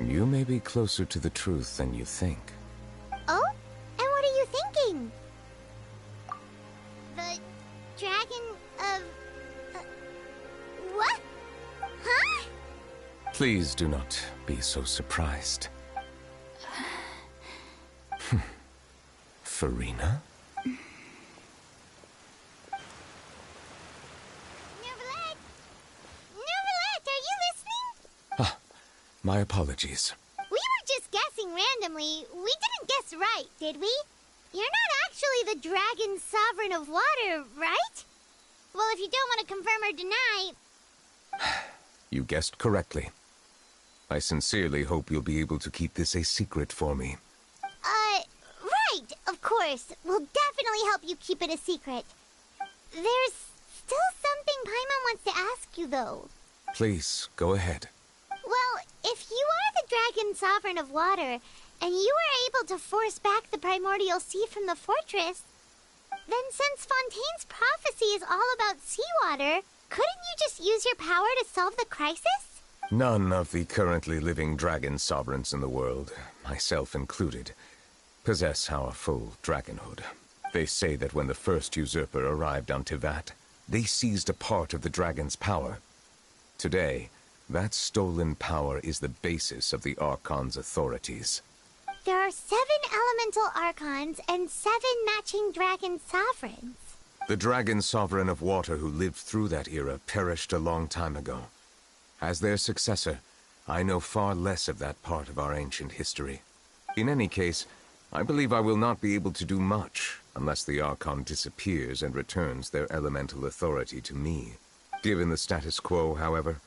You may be closer to the truth than you think. Oh? And what are you thinking? The dragon of... what? Huh? Please do not be so surprised. Furina? Neuvillette, are you listening? My apologies. We were just guessing randomly. We didn't guess right, did we? You're not actually the dragon sovereign of water, right? Well, if you don't want to confirm or deny... You guessed correctly. I sincerely hope you'll be able to keep this a secret for me. Right, of course. We'll definitely help you keep it a secret. There's still something Paimon wants to ask you, though. Please, go ahead. Well, if you are the dragon sovereign of water, and you were able to force back the primordial sea from the fortress, then since Fontaine's prophecy is all about seawater, couldn't you just use your power to solve the crisis? None of the currently living dragon sovereigns in the world, myself included, possess our full dragonhood. They say that when the first usurper arrived on Tivat, they seized a part of the dragon's power. Today, that stolen power is the basis of the Archon's authorities. There are 7 elemental Archons and 7 matching dragon sovereigns. The dragon sovereign of water who lived through that era perished a long time ago. As their successor, I know far less of that part of our ancient history. In any case, I believe I will not be able to do much unless the Archon disappears and returns their elemental authority to me. Given the status quo, however,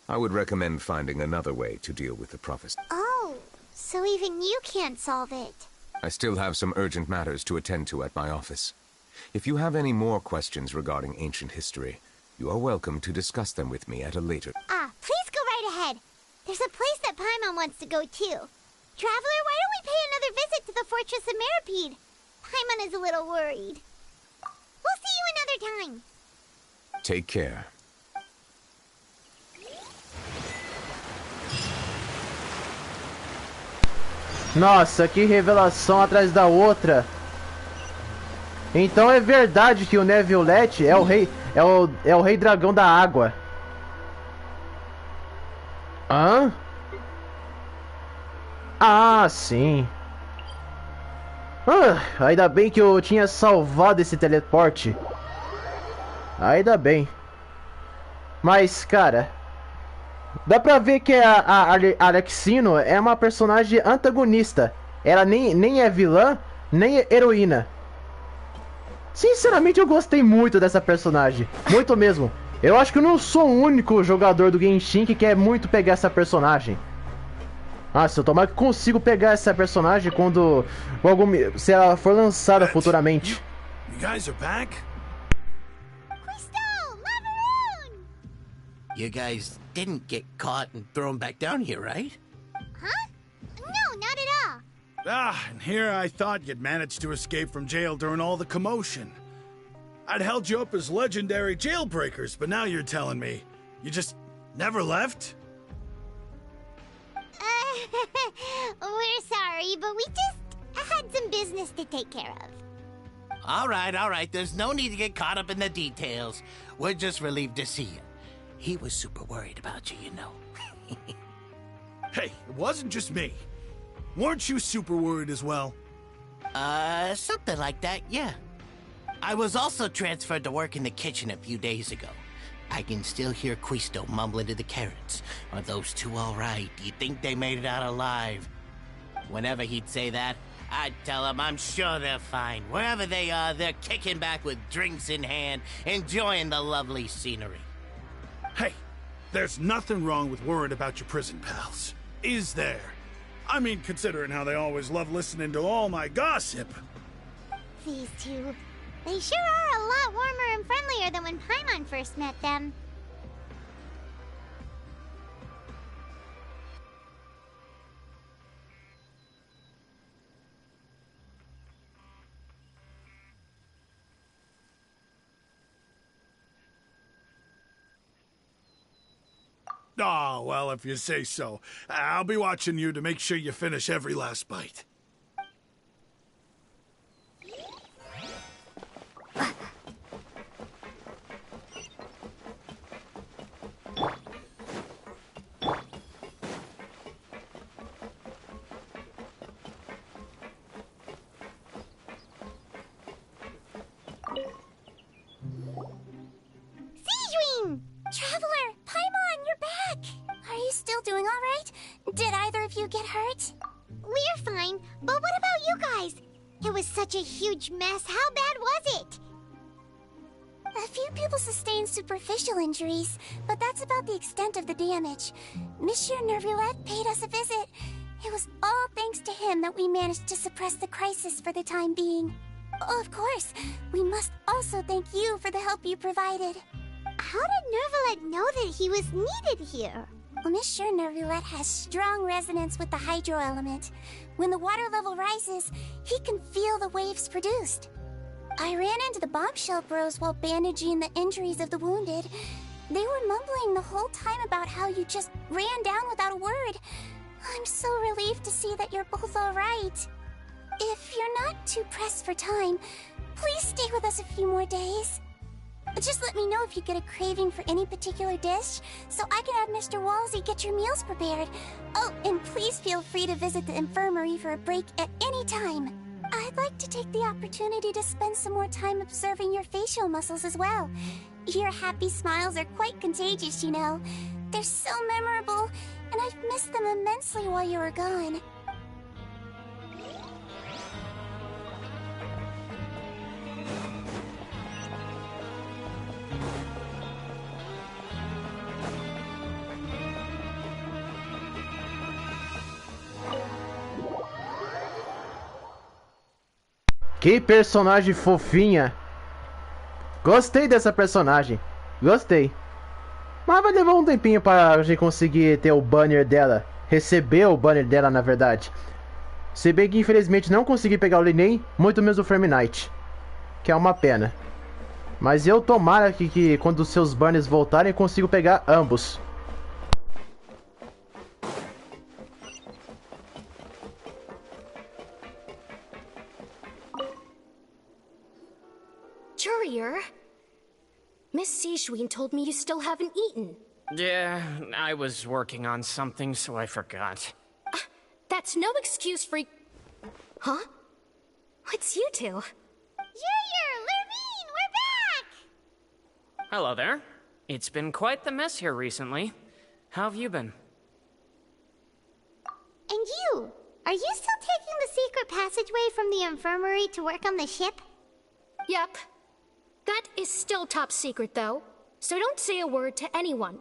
I would recommend finding another way to deal with the prophecy. Oh, so even you can't solve it. I still have some urgent matters to attend to at my office. If you have any more questions regarding ancient history, you are welcome to discuss them with me at a later... Please go right ahead. There's a place that Paimon wants to go too. Traveler, why don't we pay another visit to the Fortress of Meropide? Paimon is a little worried. We'll see you another time. Take care. Nossa, que revelação atrás da outra. Então é verdade que o Neviolette é o rei, é o rei dragão da água. Hã? Ah, sim. Ainda bem que eu tinha salvado esse teleporte. Ainda bem. Mas, cara, dá pra ver que a Alexino é uma personagem antagonista. Ela nem é vilã, nem é heroína. Sinceramente, eu gostei muito dessa personagem. Muito mesmo. Eu acho que eu não sou o único jogador do Genshin que quer muito pegar essa personagem. Ah, se eu tomar que consigo pegar essa personagem quando se ela for lançada futuramente. You guys are back? You guys didn't get caught and thrown back down here, right? Huh? No, not at all. Ah, and here I thought you'd managed to escape from jail during all the commotion. I'd held you up as legendary jailbreakers, but now you're telling me you just never left? We're sorry, but we just had some business to take care of. All right. There's no need to get caught up in the details. We're just relieved to see you. He was super worried about you, you know. Hey, it wasn't just me. Weren't you super worried as well? Something like that, yeah. I was also transferred to work in the kitchen a few days ago. I can still hear Quisto mumbling to the carrots. Are those two all right? Do you think they made it out alive? Whenever he'd say that, I'd tell him I'm sure they're fine. Wherever they are, they're kicking back with drinks in hand, enjoying the lovely scenery. Hey, there's nothing wrong with worrying about your prison pals, is there? I mean, considering how they always love listening to all my gossip. These two, they sure are a lot warmer and friendlier than when Paimon first met them. Oh, well, if you say so. I'll be watching you to make sure you finish every last bite. Traveler, Paimon, you're back! Are you still doing all right? Did either of you get hurt? We're fine, but what about you guys? It was such a huge mess. How bad was it? A few people sustained superficial injuries, but that's about the extent of the damage. Monsieur Nervulette paid us a visit. It was all thanks to him that we managed to suppress the crisis for the time being. Of course, we must also thank you for the help you provided. How did Nervulette know that he was needed here? Well, Monsieur Nervulette has strong resonance with the hydro element. When the water level rises, he can feel the waves produced. I ran into the bombshell bros while bandaging the injuries of the wounded. They were mumbling the whole time about how you just ran down without a word. I'm so relieved to see that you're both all right. If you're not too pressed for time, please stay with us a few more days. Just let me know if you get a craving for any particular dish, so I can have Mr. Walsey get your meals prepared. Oh, and please feel free to visit the infirmary for a break at any time. I'd like to take the opportunity to spend some more time observing your facial muscles as well. Your happy smiles are quite contagious, you know. They're so memorable, and I've missed them immensely while you were gone. Que personagem fofinha. Gostei dessa personagem. Gostei. Mas vai levar um tempinho para a gente conseguir ter o banner dela. Receber o banner dela, na verdade. Se bem que infelizmente não consegui pegar o Linei, muito menos o Frame Knight. Que é uma pena. Mas eu tomara que quando os seus banners voltarem, eu consigo pegar ambos. Courier? Miss Sijun told me you still haven't eaten. Yeah, I was working on something, so I forgot. That's no excuse for... Huh? What's you two? Junior, Lurvine, we're back! Hello there. It's been quite the mess here recently. How have you been? And you? Are you still taking the secret passageway from the infirmary to work on the ship? Yep. That is still top secret, though. So don't say a word to anyone.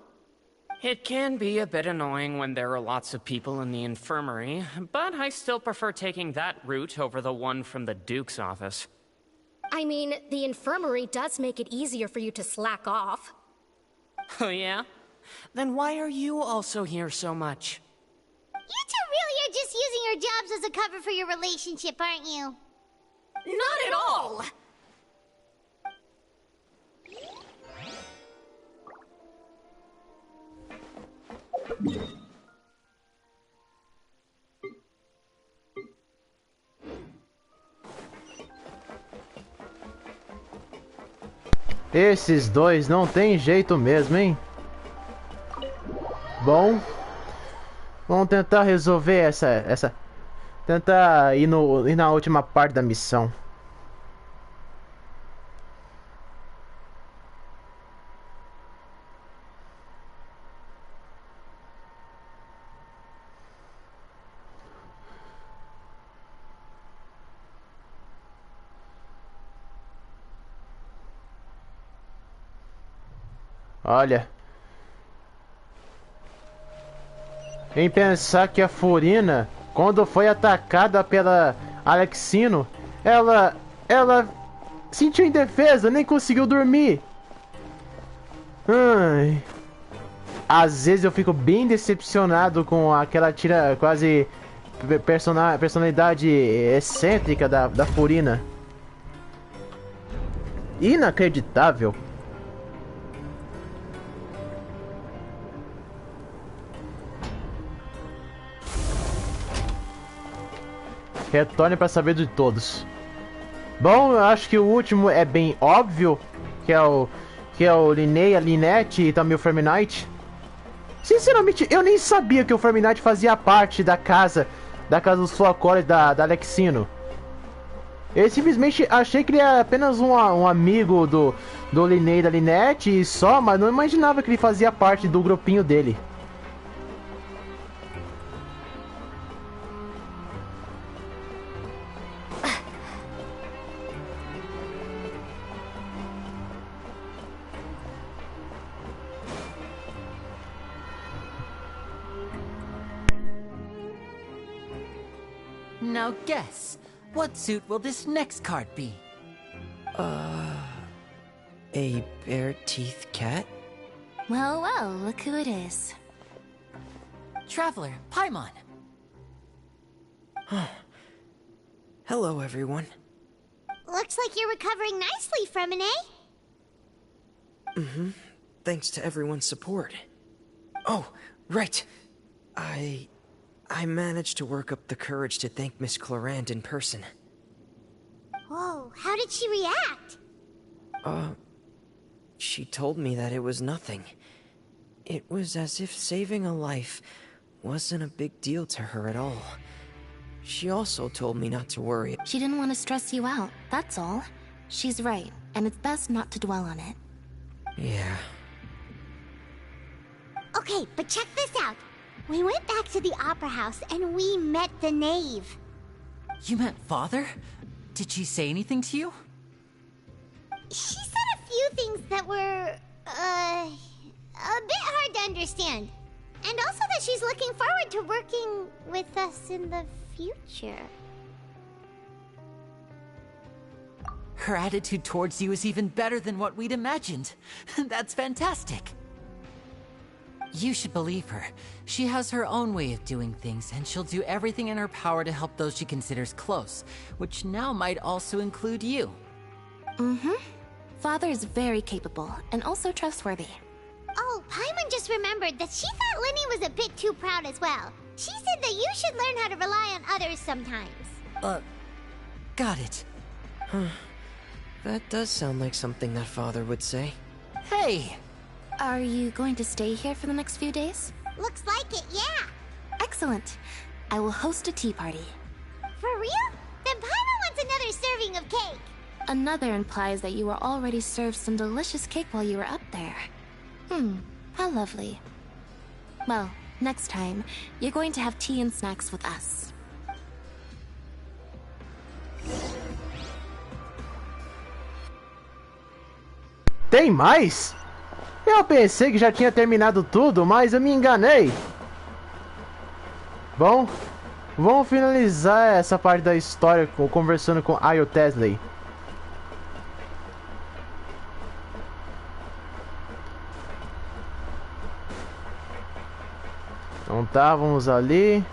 It can be a bit annoying when there are lots of people in the infirmary, but I still prefer taking that route over the one from the Duke's office. I mean, the infirmary does make it easier for you to slack off. Oh yeah? Then why are you also here so much? You two really are just using your jobs as a cover for your relationship, aren't you? Not at all! Esses dois não tem jeito mesmo, hein? Bom, vamos tentar resolver essa... Tentar ir na última parte da missão. Olha, em pensar que a Furina, quando foi atacada pela Alexino, ela sentiu indefesa, nem conseguiu dormir. Ai. Às vezes eu fico bem decepcionado com aquela quase personalidade excêntrica da Furina. Inacreditável. Retorne para saber de todos. Bom, eu acho que o último é bem óbvio, que é o Linnea, a Lynette e também o Ferminite. Sinceramente, eu nem sabia que o Ferminite fazia parte da casa dos Flocores da Alexino. Eu simplesmente achei que ele era apenas um amigo do Linnea e da Lynette e só, mas não imaginava que ele fazia parte do grupinho dele. Now guess, what suit will this next card be? A bare-teeth cat? Well, well, look who it is. Traveler, Paimon. Hello, everyone. Looks like you're recovering nicely from it, eh? Mm-hmm. Thanks to everyone's support. Oh, right. I managed to work up the courage to thank Miss Clorand in person. Whoa, how did she react? She told me that it was nothing. It was as if saving a life wasn't a big deal to her at all. She also told me not to worry. She didn't want to stress you out, that's all. She's right, and it's best not to dwell on it. Yeah. Okay, but check this out. We went back to the Opera House and we met the Knave. You met Father? Did she say anything to you? She said a few things that were, a bit hard to understand. And also that she's looking forward to working with us in the future. Her attitude towards you is even better than what we'd imagined. That's fantastic. You should believe her. She has her own way of doing things, and she'll do everything in her power to help those she considers close, which now might also include you. Mm-hmm. Father is very capable, and also trustworthy. Oh, Paimon just remembered that she thought Linny was a bit too proud as well. She said that you should learn how to rely on others sometimes. Got it. That does sound like something that father would say. Hey! Are you going to stay here for the next few days? Looks like it, yeah. Excellent. I will host a tea party. For real? Then Paimon wants another serving of cake. Another implies that you were already served some delicious cake while you were up there. How lovely. Well, next time, you're going to have tea and snacks with us. Tem mais? Eu pensei que já tinha terminado tudo, mas eu me enganei. Bom, vamos finalizar essa parte da história conversando com Ayo Tesley. Então tá, vamos ali.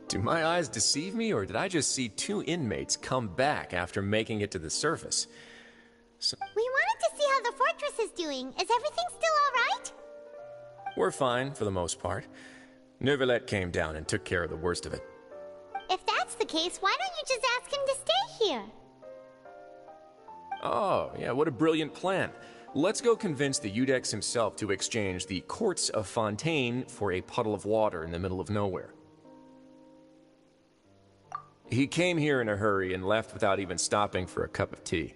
Do my eyes deceive me, or did I just see two inmates come back after making it to the surface? We wanted to see how the fortress is doing. Is everything still alright? We're fine, for the most part. Neuvillette came down and took care of the worst of it. If that's the case, why don't you just ask him to stay here? Oh, yeah, what a brilliant plan. Let's go convince the Udex himself to exchange the Courts of Fontaine for a puddle of water in the middle of nowhere. He came here in a hurry and left without even stopping for a cup of tea.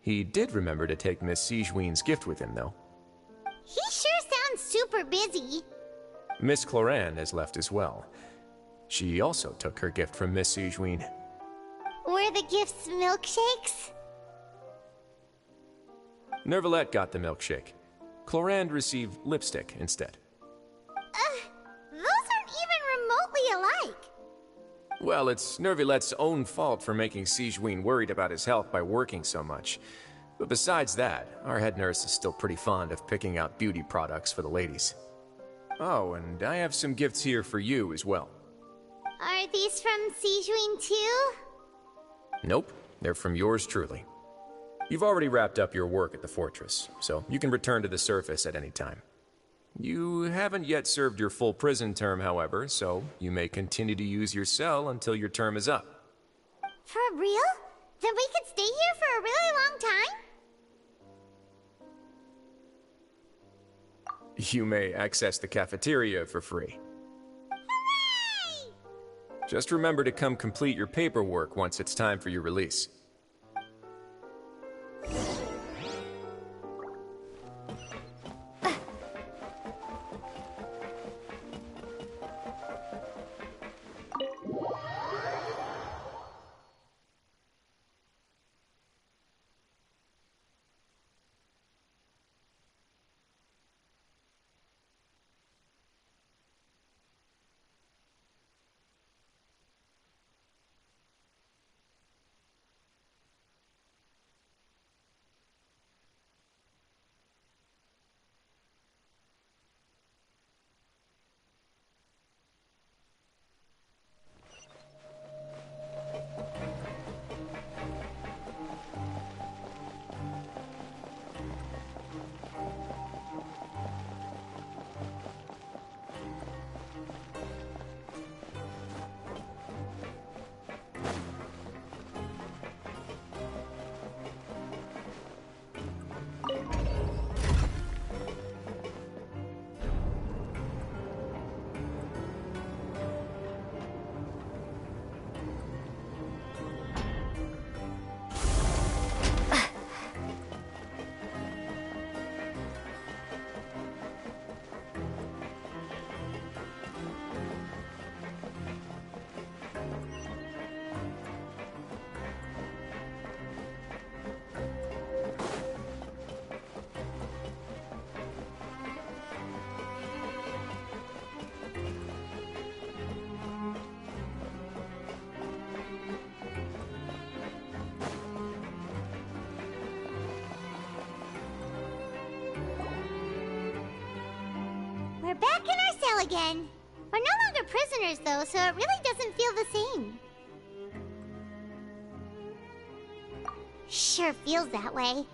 He did remember to take Miss Sigewinne's gift with him, though. He sure sounds super busy. Miss Cloran has left as well. She also took her gift from Miss Sigewinne. Were the gifts milkshakes? Neuvillette got the milkshake. Cloran received lipstick instead. Those aren't even remotely alike. Well, it's Neuvillette's own fault for making Sigewinne worried about his health by working so much. But besides that, our head nurse is still pretty fond of picking out beauty products for the ladies. Oh, and I have some gifts here for you as well. Are these from Sigewinne too? Nope, they're from yours truly. You've already wrapped up your work at the fortress, so you can return to the surface at any time. You haven't yet served your full prison term, however, so you may continue to use your cell until your term is up. For real? Then we could stay here for a really long time? You may access the cafeteria for free. Hooray! Just remember to come complete your paperwork once it's time for your release. We're back in our cell again. We're no longer prisoners, though, so it really doesn't feel the same. Sure feels that way.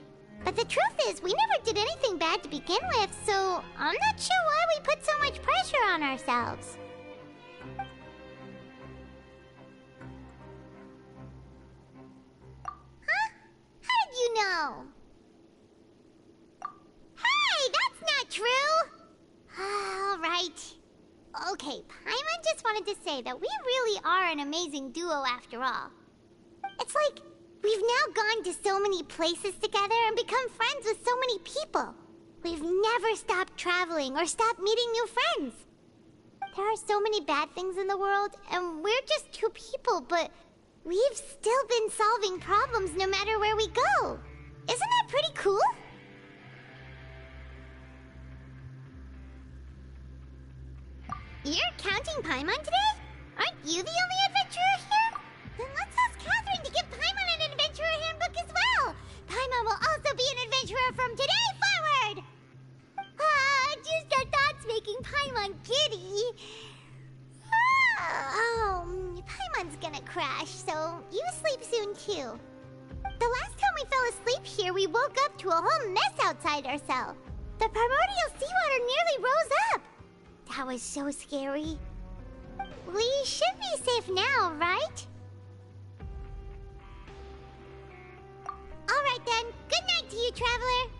But the truth is, we never did anything bad to begin with, so I'm not sure why we put so much pressure on ourselves. Huh? How did you know? Hey, that's not true! Alright. Okay, Paimon just wanted to say that we really are an amazing duo after all. It's like, we've now gone to so many places together and become friends with so many people. We've never stopped traveling or stopped meeting new friends. There are so many bad things in the world, and we're just two people, but we've still been solving problems no matter where we go. Isn't that pretty cool? You're counting Paimon today? Aren't you the only adventurer here? Then let's ask Catherine to give Paimon an adventurer handbook as well. Paimon will also be an adventurer from today forward. Just our thoughts making Paimon giddy. Paimon's gonna crash, so you sleep soon too. The last time we fell asleep here, we woke up to a whole mess outside our cell. The primordial seawater nearly rose up. That was so scary. We should be safe now, right? Alright then, good night to you, Traveler.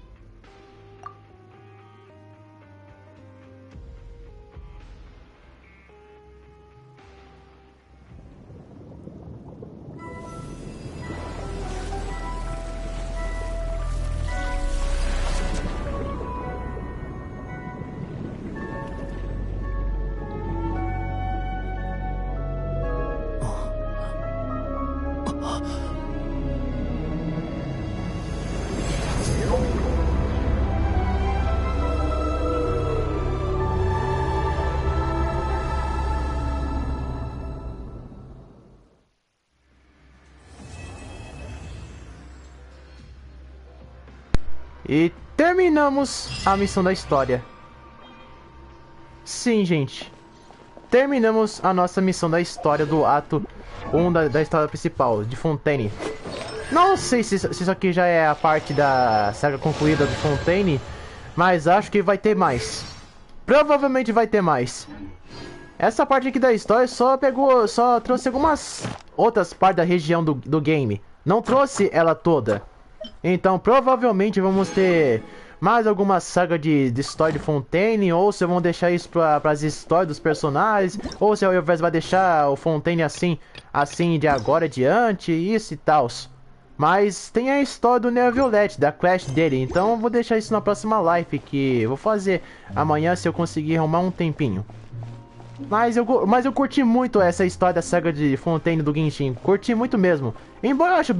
E terminamos a missão da história. Sim, gente. Terminamos a nossa missão da história do ato 1 da história principal, de Fontaine. Não sei se isso aqui já é a parte da saga concluída do Fontaine, mas acho que vai ter mais. Provavelmente vai ter mais. Essa parte aqui da história só trouxe algumas outras partes da região do game. Não trouxe ela toda. Então provavelmente vamos ter mais alguma saga de história de Fontaine, ou se vão deixar isso para as histórias dos personagens, ou se ao invés vai deixar o Fontaine assim de agora adiante, isso e tal. Mas tem a história do Neo Violet, da Clash dele, então eu vou deixar isso na próxima live, que eu vou fazer amanhã se eu conseguir arrumar um tempinho. Mas eu curti muito essa história da saga de Fontaine do Genshin. Curti muito mesmo. Embora eu acho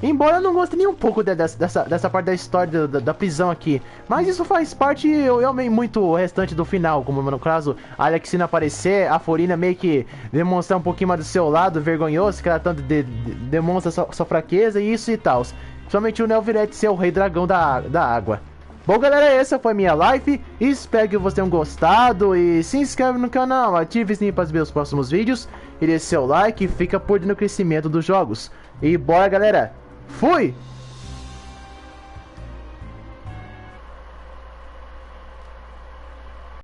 embora eu não goste nem um pouco dessa parte da história da prisão aqui. Mas isso faz parte, eu amei muito o restante do final. Como no caso, a Alexina aparecer, a Furina meio que demonstrar um pouquinho mais do seu lado vergonhoso, que ela tanto demonstra sua fraqueza e isso e tal. Principalmente o Neo Violet ser o rei dragão da água. Bom, galera, essa foi a minha live, espero que vocês tenham gostado e se inscreve no canal, ative o sininho para ver os próximos vídeos e deixe seu like e fica por dentro do crescimento dos jogos. E bora, galera, fui!